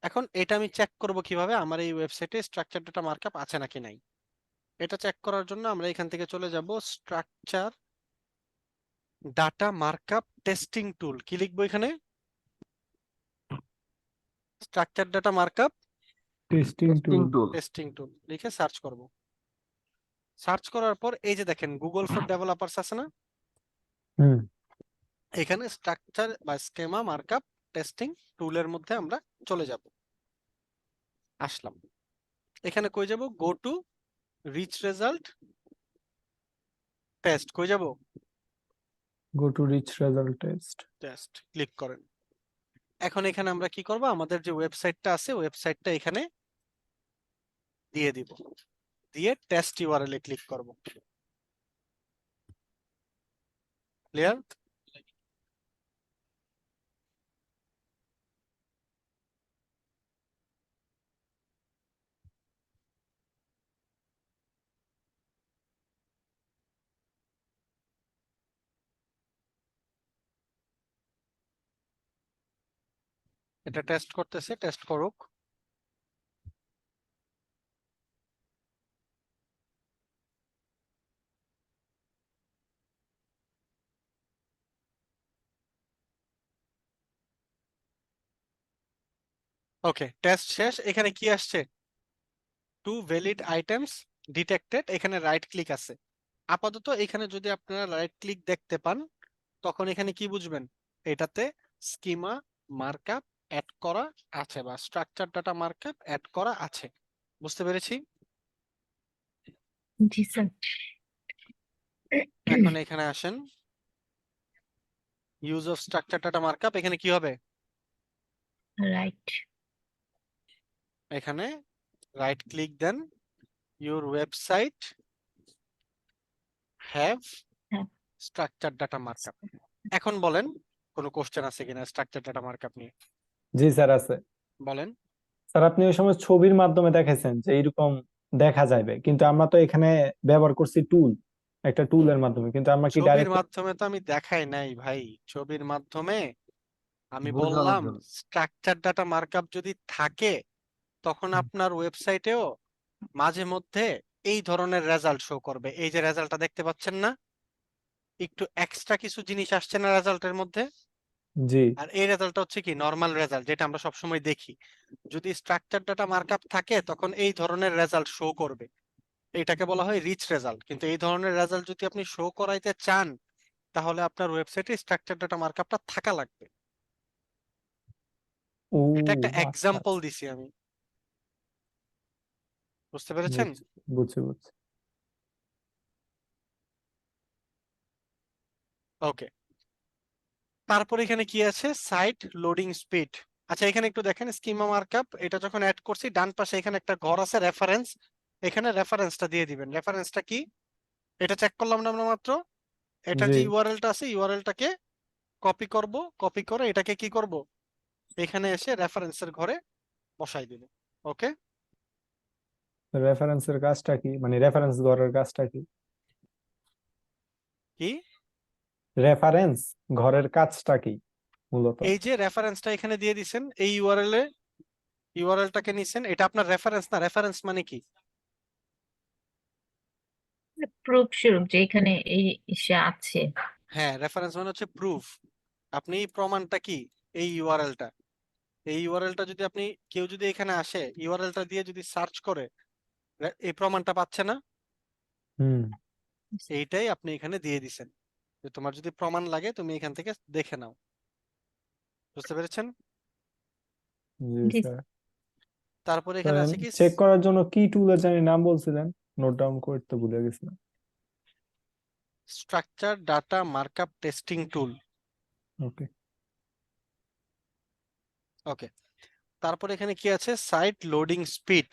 এখন এটা আমি চেক করব কিভাবে আমার এই ওয়েবসাইটে স্ট্রাকচার ডাটা মার্কআপ আছে নাকি নাই। এটা চেক করার জন্য আমরা এখান থেকে চলে যাব স্ট্রাকচার ডাটা মার্কআপ টেস্টিং টুল। কি লিখবো এখানে? স্ট্রাকচার ডাটা মার্কআপ টেস্টিং টুল। টেস্টিং টুল লিখে সার্চ করব। সার্চ করার পর এই যে দেখেন গুগল ফর ডেভেলপারস আছে না? হুম এখানে স্ট্রাকচার বা স্কেমা মার্কআপ টেস্টিং টুলের মধ্যে আমরা চলে যাব। আসলাম, এখানে কই যাব? Go to reach result test. কই যাব? Go to reach result test. Test click করেন। এখন এখানে আমরা কি করব? আমাদের যে ওয়েবসাইটটা আছে ওয়েবসাইটটা এখানে দিয়ে দিব, দিয়ে টেস্ট ইউআরএল এ ক্লিক করব। ক্লিয়ার? এটা টেস্ট করতেছে, টেস্ট করুক। ওকে, টেস্ট শেষ। এখানে কি আসছে? Two valid items detected. এখানে রাইট ক্লিক আছে। আপাতত এখানে যদি আপনারা রাইট ক্লিক দেখতে পান তখন এখানে কি বুঝবেন? এটাতে স্কিমা মার্কআপ অ্যাড করা আছে বা স্ট্রাকচার ডাটা মার্কআপ অ্যাড করা আছে। বুঝতে পেরেছি? জি স্যার। এখন এখানে আসেন, use of structure data markup. এখানে কি হবে? রাইট। এখানে রাইট ক্লিক দেন, ইউর ওয়েবসাইট হ্যাভ হ্যাঁ। Structure data markup. এখন বলেন কোনো কোশ্চেন আছে কিনা স্ট্রাকচার ডাটা মার্কআপ নিয়ে? জি স্যার আছে। বলেন। স্যার আপনি ওই সময় ছবির মাধ্যমে দেখাইছেন যে এইরকম দেখা যাবে, কিন্তু আমরা তো এখানে ব্যবহার করছি টুল, একটা টুলের মাধ্যমে, কিন্তু আমরা কি ছবির ডাইরেক্ট? মাধ্যমে তো আমি দেখাই নাই ভাই। ছবির মাধ্যমে আমি বোঝানোর বললাম জন্য। স্ট্রাকচার ডাটা মার্কআপ যদি থাকে তখন আপনার ওয়েবসাইটেও মাঝে মধ্যে এই ধরনের রেজাল্ট শো করবে। এই যে রেজাল্টটা দেখতে পাচ্ছেন না, একটু এক্সট্রা কিছু জিনিস আসছে না রেজাল্টের মধ্যে? জি। আর এই রেজাল্টটা হচ্ছে কি নরমাল রেজাল্ট, যেটা আমরা সবসময় দেখি। যদি স্ট্রাকচার ডাটা মার্কআপ থাকে তখন এই ধরনের রেজাল্ট শো করবে। এটাকে বলা হয় রিচ রেজাল্ট। কিন্তু এই ধরনের রেজাল্ট যদি আপনি শো করাইতে চান তাহলে আপনার ওয়েবসাইটে স্ট্রাকচার ডাটা মার্কআপটা থাকা লাগবে। ও এটা একটা আচ্ছা এক্সাম্পল আচ্ছা। দিছি আমি। বুঝতে পেরেছেন? বুঝছি বুঝছি। ওকে, তারপর এখানে কি আছে? Site loading speed. আচ্ছা এখানে একটু দেখেন, স্কিমা মার্কআপ এটা যখন অ্যাড করছি ডান পাশে এখানে একটা ঘর আছে রেফারেন্স। এখানে রেফারেন্সটা দিয়ে দিবেন। রেফারেন্সটা কি? এটা চেক করলাম না আমরা মাত্র? এটা জি। যে ইউআরএলটা আছে ইউআরএলটাকে কপি করব, কপি করে এটাকে কি করব? এখানে এসে রেফারেন্সের ঘরে বসাই দিব। ওকে, রেফারেন্সের কাজটা কি, মানে রেফারেন্স ঘরের কাজটা কি? কি? রেফারেন্স ঘরের কাজটা কি মূলত? এই যে রেফারেন্সটা এখানে দিয়ে দিছেন, এই ইউআরএলটাকে নিছেন, এটা আপনার রেফারেন্স না? রেফারেন্স মানে কি? প্রুফ স্বরূপ যে এখানে এই ইসে আছে। হ্যাঁ, রেফারেন্স মানে হচ্ছে প্রুফ। আপনি প্রমাণটা কি? এই ইউআরএলটা। এই ইউআরএলটা যদি আপনি, কেউ যদি এখানে আসে ইউআরএলটা দিয়ে যদি সার্চ করে এই প্রমাণটা পাচ্ছে না? হুম। এইটাই আপনি এখানে দিয়ে দিছেন যে তোমার যদি প্রমাণ লাগে তুমি এখান থেকে দেখে নাও। বুঝতে পেরেছেন? জি জি স্যার। তারপর এখানে আছে কি? চেক করার জন্য কি টুলের জানি নাম বলছিলেন, নোট ডাউন করতে ভুলে গেছিলাম। Structure data markup testing tool. Okay. Okay, তারপর এখানে কি আছে? Site loading speed.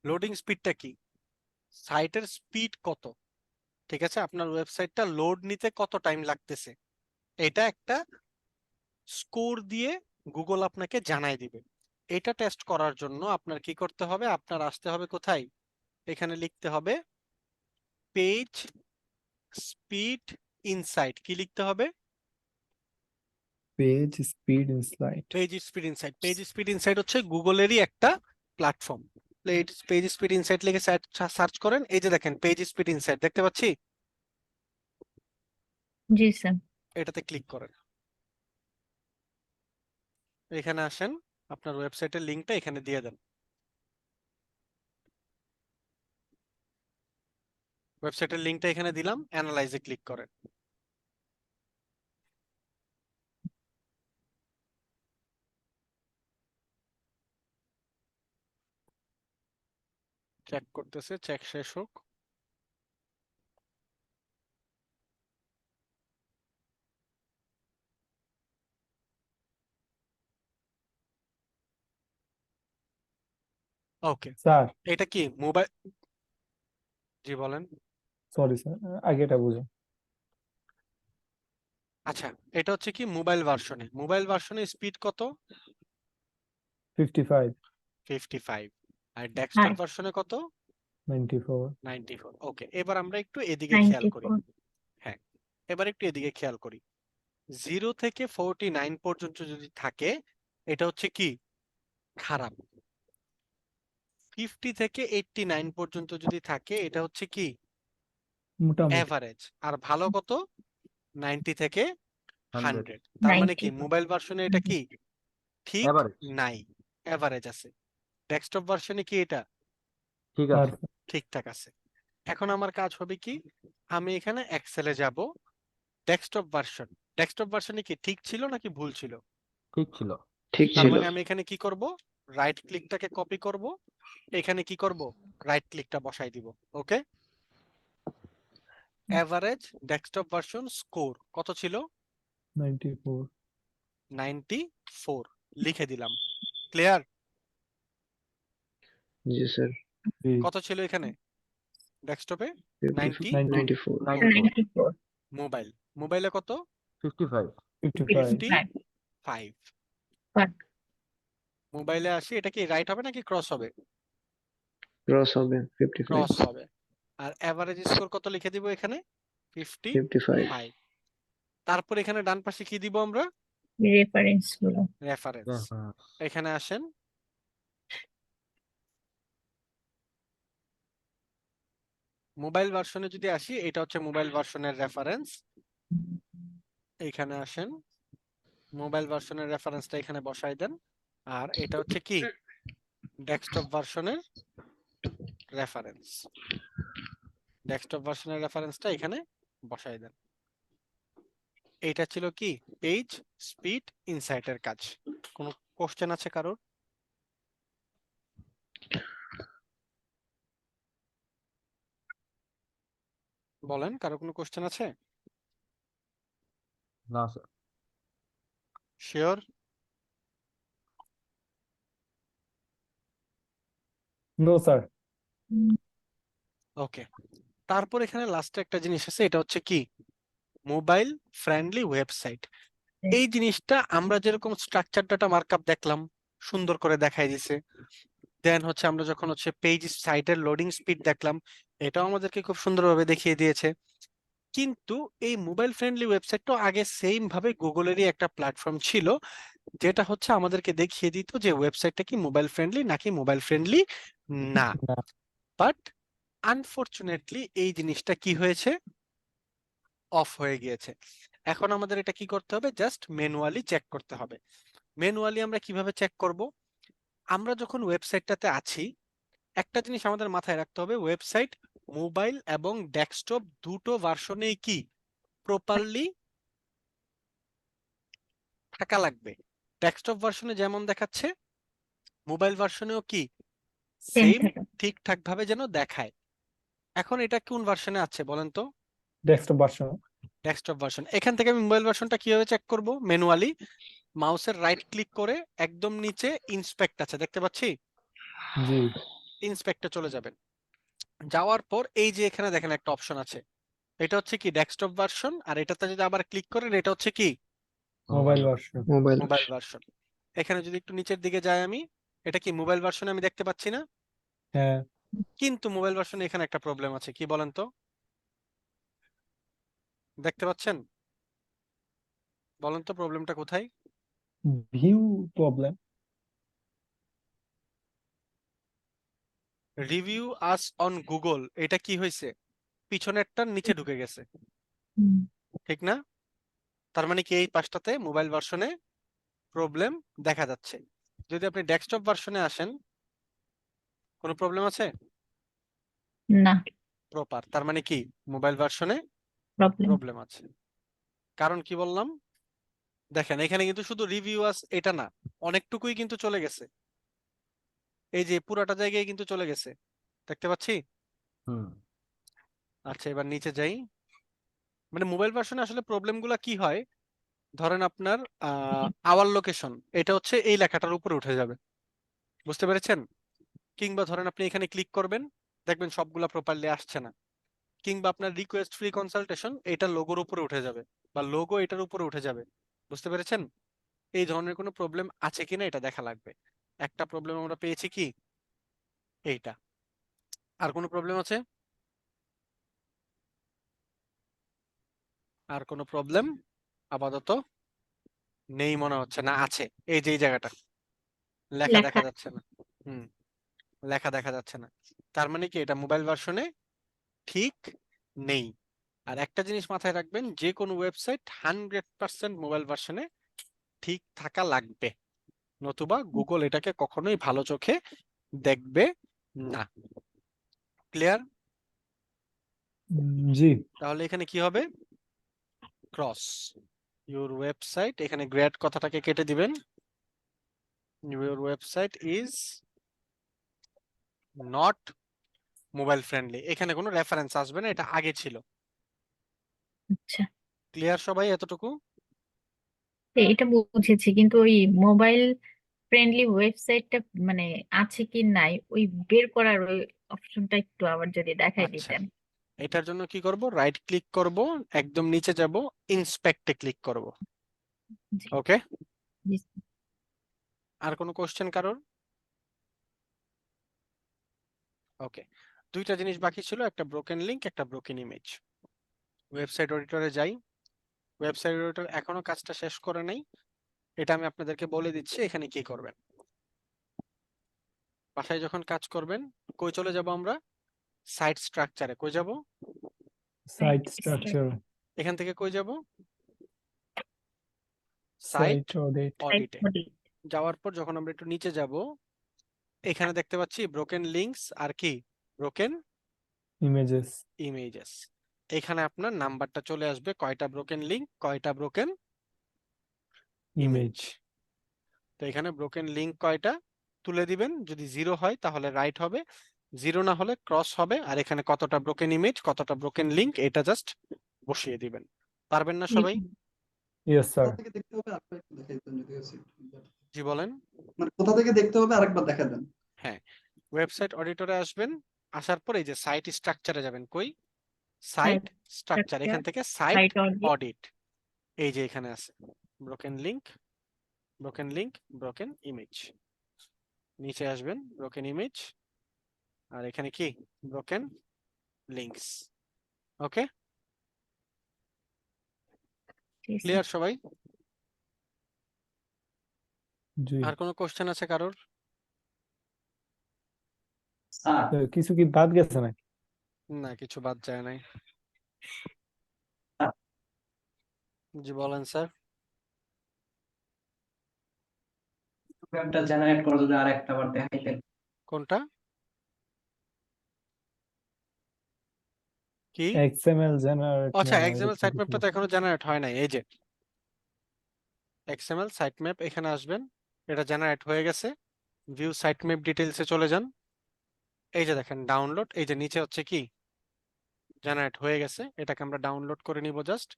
লোডিং স্পিডটা কি? সাইটের স্পিড কত, ঠিক আছে, আপনার ওয়েবসাইটটা লোড নিতে কত টাইম লাগতেছে, এটা একটা স্কোর দিয়ে গুগল আপনাকে জানাই দিবে। এটা টেস্ট করার জন্য আপনার কি করতে হবে? আপনার আসতে হবে কোথায়? এখানে লিখতে হবে পেজ স্পিড ইনসাইট। কি লিখতে হবে? Page speed insight. Page speed insight. Page speed insight হচ্ছে গুগলেরই একটা প্ল্যাটফর্ম। পেজ স্পিড ইনসাইট লিখে সার্চ করেন, এই যে দেখেন পেজ স্পিড ইনসাইট দেখতে পাচ্ছি। জি স্যার। এটাতে ক্লিক করেন, এখানে আসেন, আপনার ওয়েবসাইটের লিংকটা এখানে দিয়ে দেন। ওয়েবসাইটের লিংকটা এখানে দিলাম, অ্যানালাইজে ক্লিক করেন। চেক করতেছে, চেক শেষ হোক। ওকে, স্যার এটা কি মোবাইল? জি বলেন। সরি স্যার, আগেটা বুঝুন। আচ্ছা, এটা হচ্ছে কি মোবাইল ভার্সনে, মোবাইল ভার্সনে স্পিড কত? 55 55। আর আর ডেস্কটপ ভার্সনে কত? 94 94। ওকে, এবার আমরা একটু এদিকে খেয়াল করি। 94 হ্যাঁ, এবার একটু এদিকে খেয়াল করি। 0 থেকে 49 পর্যন্ত যদি থাকে এটা হচ্ছে কি খারাপ। 50 থেকে 89 পর্যন্ত যদি থাকে এটা হচ্ছে কি মোটামুটি। এভারেজ। আর ভালো কত? 90 থেকে 100 100। তার মানে কি 90 মোবাইল ভার্সনে এটা কি ঠিক এভারেজ নাই, এভারেজ আছে। ডেস্কটপ ভার্সনে কি এটা ঠিক আছে। পারফেক্ট। ঠিকঠাক আছে। এখন আমার কাজ হবে কি, আমি এখানে এক্সেলে যাব, ডেস্কটপ ভার্সন। ডেস্কটপ ভার্সনে কি ঠিক ছিল নাকি ভুল ছিল? ঠিক ছিল। ঠিক তার ছিল। মানে আমি এখানে কি করব, রাইট ক্লিকটাকে কপি করব, এখানে কি করব, রাইট ক্লিকটা বসাই দিব। ওকে, এভারেজ ডেস্কটপ ভার্সন স্কোর কত ছিল? 94 94 লিখে দিলাম। ক্লিয়ার? জি স্যার। জি কত ছিল এখানে ডেস্কটপে? 90। 94 94 94 মোবাইল, মোবাইলে কত? 55 55 55। বাট মোবাইলে আসি, এটা কি রাইট হবে নাকি ক্রস হবে? ক্রস হবে 55 ক্রস হবে। আর এভারেজ স্কোর কত লিখে দিব এখানে? 55 55। তারপর এখানে ডান পাশে কি দিব আমরা? রেফারেন্স গুলো রেফারেন্স। এখানে আসেন, মোবাইল ভার্সনে যদি আসি, এটা হচ্ছে মোবাইল ভার্সনের রেফারেন্স। এখানে আসেন, মোবাইল ভার্সনের রেফারেন্সটা এখানে বসাই দেন। আর এটা হচ্ছে কি ডেস্কটপ ভার্সনের রেফারেন্স। ডেস্কটপ ভার্সনের রেফারেন্সটা এখানে বসাই দেন। এটা ছিল কি পেজ স্পিড ইনসাইটের কাজ। কোনো কোশ্চেন আছে কারোর? বলেন, কারো কোনো কোশ্চেন আছে? না sir. Sure? No sir. Okay, তারপর এখানে লাস্টে একটা জিনিস আছে, এটা হচ্ছে কি মোবাইল ফ্রেন্ডলি ওয়েবসাইট। এই জিনিসটা আমরা যেরকম স্ট্রাকচার ডাটা মার্কআপ দেখলাম, সুন্দর করে দেখাই দিছে। দেন হচ্ছে আমরা যখন হচ্ছে পেজ সাইটের লোডিং স্পিড দেখলাম, এটাও আমাদেরকে খুব সুন্দরভাবে দেখিয়ে দিয়েছে। কিন্তু এই মোবাইল ফ্রেন্ডলি ওয়েবসাইটটা আগে সেম ভাবে গুগলেরই একটা প্ল্যাটফর্ম ছিল, যেটা হচ্ছে আমাদেরকে দেখিয়ে দিত যে ওয়েবসাইটটা কি মোবাইল ফ্রেন্ডলি নাকি মোবাইল ফ্রেন্ডলি না। না। বাট আনফরচুনেটলি এই জিনিসটা কি হয়েছে, অফ হয়ে গিয়েছে। এখন আমাদের এটা কি করতে হবে, জাস্ট ম্যানুয়ালি চেক করতে হবে। ম্যানুয়ালি আমরা কিভাবে চেক করব? আমরা যখন ওয়েবসাইটটাতে আছি, একটা জিনিস আমাদের মাথায় রাখতে হবে, ওয়েবসাইট মোবাইল এবং ডেস্কটপ দুটো ভার্সনেই কি প্রপারলি থাকা লাগবে। ডেস্কটপ ভার্সনে যেমন দেখাচ্ছে, মোবাইল ভার্সনেও কি সেম সেম থাকে ঠিকঠাক ভাবে যেন দেখায়। এখন এটা কোন ভার্সনে আছে বলেন তো? Desktop version. Desktop version. এখান থেকে আমি মোবাইল ভার্সনটা কিভাবে চেক করব? ম্যানুয়ালি মাউসের রাইট ক্লিক করে একদম নিচে ইন্সপেক্ট আছে দেখতে পাচ্ছি, জি। ইন্সপেক্টে চলে যাবেন। যাওয়ার পর এই যে এখানে দেখেন একটা অপশন আছে, এটা হচ্ছে কি ডেস্কটপ ভার্সন। আর এটাতে যদি আবার ক্লিক করেন, এটা হচ্ছে কি mobile version. Mobile mobile version. এখানে যদি একটু নিচের দিকে যাই আমি, এটা কি মোবাইল ভার্সনে আমি দেখতে পাচ্ছি না? হ্যাঁ। কিন্তু মোবাইল ভার্সনে এখানে একটা প্রবলেম আছে, কি বলেন তো? দেখতে পাচ্ছেন? বলেন তো প্রবলেমটা কোথায়? View problem. Review us on Google, এটা কি হয়েছে, পিছনেরটার নিচে ঢুকে গেছে, ঠিক না? তার মানে কি এই পাশটাতে মোবাইল ভার্সনে প্রবলেম দেখা যাচ্ছে। যদি আপনি ডেস্কটপ ভার্সনে আসেন, কোনো প্রবলেম আছে? না প্রপার। তার মানে কি মোবাইল ভার্সনে প্রবলেম প্রবলেম আছে। কারণ কি বললাম, দেখেন এখানে কিন্তু শুধু রিভিউ আস এটা না, অনেকটুকুই কিন্তু চলে গেছে। এই যে পুরাটা জায়গায় কিন্তু চলে গেছে। দেখতে পাচ্ছি। হুম আচ্ছা এবার নিচে যাই। মানে মোবাইল ভার্সনে আসলে প্রবলেম গুলা কি হয়, ধরেন আপনার আওয়ার লোকেশন এটা হচ্ছে এই লেখাটার উপরে উঠে যাবে, বুঝতে পেরেছেন? কিংবা ধরেন আপনি এখানে ক্লিক করবেন, দেখবেন সবগুলা প্রপারলি আসছে না। কিংবা আপনার রিকোয়েস্ট ফ্রি কনসালটেশন এটা লোগোর উপরে উঠে যাবে, বা লোগো এটার উপরে উঠে যাবে, বুঝতে পেরেছেন? এই ধরনের কোনো প্রবলেম আছে কিনা এটা দেখা লাগবে। একটা প্রবলেম আমরা পেয়েছি কি এইটা। আর কোনো প্রবলেম আছে? আর কোনো প্রবলেম আপাতত নেই মনে হচ্ছে, না আছে। এই যে এই জায়গাটা লেখা দেখা লেখা যাচ্ছে না। লেখা দেখা যাচ্ছে না, তার মানে কি এটা মোবাইল ভার্সনে ঠিক নেই। আর একটা জিনিস মাথায় রাখবেন, যে কোনো ওয়েবসাইট 100% মোবাইল ভার্সনে ঠিক থাকা লাগবে, নতুবা গুগল এটাকে কখনোই ভালো চোখে দেখবে না। ক্লিয়ার? জি তাহলে এখানে কি হবে? ক্রস ইউর ওয়েবসাইট, এখানে গ্রেড কথাটাকে কেটে দিবেন। Your website is not mobile friendly, এখানে কোনো রেফারেন্স আসবে না, এটা আগে ছিল। আচ্ছা ক্লিয়ার সবাই এতটুকু? এটা বুঝেছি, কিন্তু ওই মোবাইল ফ্রেন্ডলি ওয়েবসাইটটা মানে আছে কি নাই ওই বের করার ওই অপশনটা একটু আবার যদি দেখাই আচ্ছা দিতেন। এটার জন্য কি করব, রাইট ক্লিক করব, একদম নিচে যাব, ইন্সপেক্টে ক্লিক করব। জি ওকে, জি আর কোনো কোশ্চেন কারোর? ওকে, দুইটা জিনিস বাকি ছিল, একটা ব্রোকেন লিংক, একটা ব্রোকেন ইমেজ। ওয়েবসাইট এডিটরে যাই। ওয়েবসাইট এডিটর এখনো কাজটা শেষ করে নাই, এটা আমি আপনাদেরকে বলে দিচ্ছি এখানে কি করবেন। বাসায় যখন কাজ করবেন, কই চলে যাব আমরা? সাইট স্ট্রাকচারে। কই যাব? সাইট স্ট্রাকচার, এখান থেকে কই যাব? সাইট সাইট অডিট, অডিটে যাওয়ার পর যখন আমরা একটু নিচে যাব, এখানে দেখতে পাচ্ছি ব্রোকেন লিংকস আর কি ব্রোকেন ইমেজেস, ইমেজেস। এখানে আপনার নাম্বারটা চলে আসবে, কয়টা ব্রোকেন লিংক, কয়টা ব্রোকেন ইমেজ। ইমেজ। তো এখানে ব্রোকেন লিংক কয়টা তুলে দিবেন, যদি 0 হয় তাহলে রাইট হবে, 0 না হলে ক্রস হবে। আর এখানে কতটা ব্রোকেন ইমেজ, কতটা ব্রোকেন লিংক, এটা জাস্ট বসিয়ে দিবেন। পারবেন না সবাই? Yes sir. কোথা থেকে দেখতে হবে আরেকবার একটু দেখাই দেন যদি আছে। জি বলেন। মানে কোথা থেকে দেখতে হবে আরেকবার দেখা দেন। হ্যাঁ, ওয়েবসাইট অডিটরে আসবেন, আসার পর এই যে সাইট স্ট্রাকচারে যাবেন। কই? সাইট স্ট্রাকচার, এখান থেকে সাইট সাইট অডিট অডিট, এই যে এখানে আছে broken link, broken link, broken image. নিচে আসবেন, ব্রোকেন ইমেজ, আর এখানে কি ব্রোকেন লিংকস। ওকে, ক্লিয়ার সবাই? জি আর কোনো কোশ্চেন আছে কারোর? স্যার কিছু কি বাদ গেছে নাকি? না, কিছু বাদ যায় নাই। জি বলেন স্যার। প্রোগ্রামটা জেনারেট করে যদি আরেকটা বার দেখাইতেন। কোনটা? কি? এক্সএমএল জেনারেট আচ্ছা, মনে হয় এক্সএমএল এরকম সাইটম্যাপটা কিছু। তো এখনো জেনারেট হয় নাই। এই যে এক্সএমএল সাইটম্যাপ, এখানে আসবেন, এটা জেনারেট হয়ে গেছে। ভিউ সাইটম্যাপ ডিটেইলসে চলে যান, এই যে দেখেন ডাউনলোড, এই যে নিচে হচ্ছে কি জেনারেট হয়ে গেছে, এটাকে আমরা ডাউনলোড করে নিব জাস্ট।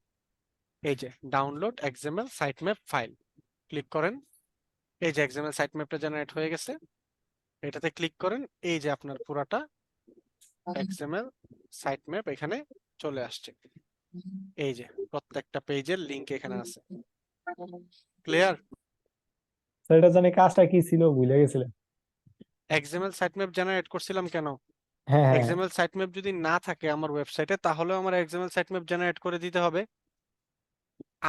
এই যে download XML sitemap file, click করেন। এই যে এক্সএমএল সাইটম্যাপটা জেনারেট হয়ে গেছে, এটাতে ক্লিক করেন। এই যে আপনার পুরাটা এক্সএমএল সাইটম্যাপ এখানে চলে আসছে। এই যে প্রত্যেকটা পেজের লিংক এখানে আছে। ক্লিয়ার? স্যার এটা জানি কাজটা কি ছিল ভুলে গেছিলেন। এক্সএমএল সাইটম্যাপ জেনারেট করছিলাম কেন? হ্যাঁ হ্যাঁ এক্সএমএল সাইটম্যাপ যদি না থাকে আমার ওয়েবসাইটে, তাহলেও আমার এক্সএমএল সাইটম্যাপ জেনারেট করে দিতে হবে।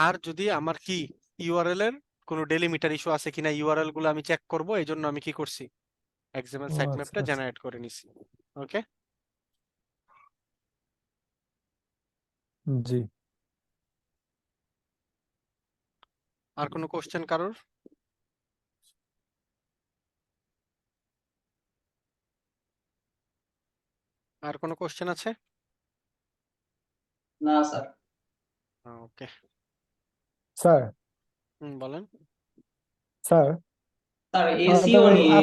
আর যদি আমার কি ইউআরএল এর কোনো ডেলিমিটার ইস্যু আছে কিনা, ইউআরএল গুলো আমি চেক করব, এই জন্য আমি কি করছি, এক্সএমএল ও আচ্ছা সাইটম্যাপটা আচ্ছা। জেনারেট করে নিছি। ওকে, জি আর কোনো কোশ্চেন কারোর? আর কোনো কোশ্চেন আছে? না স্যার। ওকে, স্যার। বলেন। স্যার স্যার এসইও তাহলে নিয়ে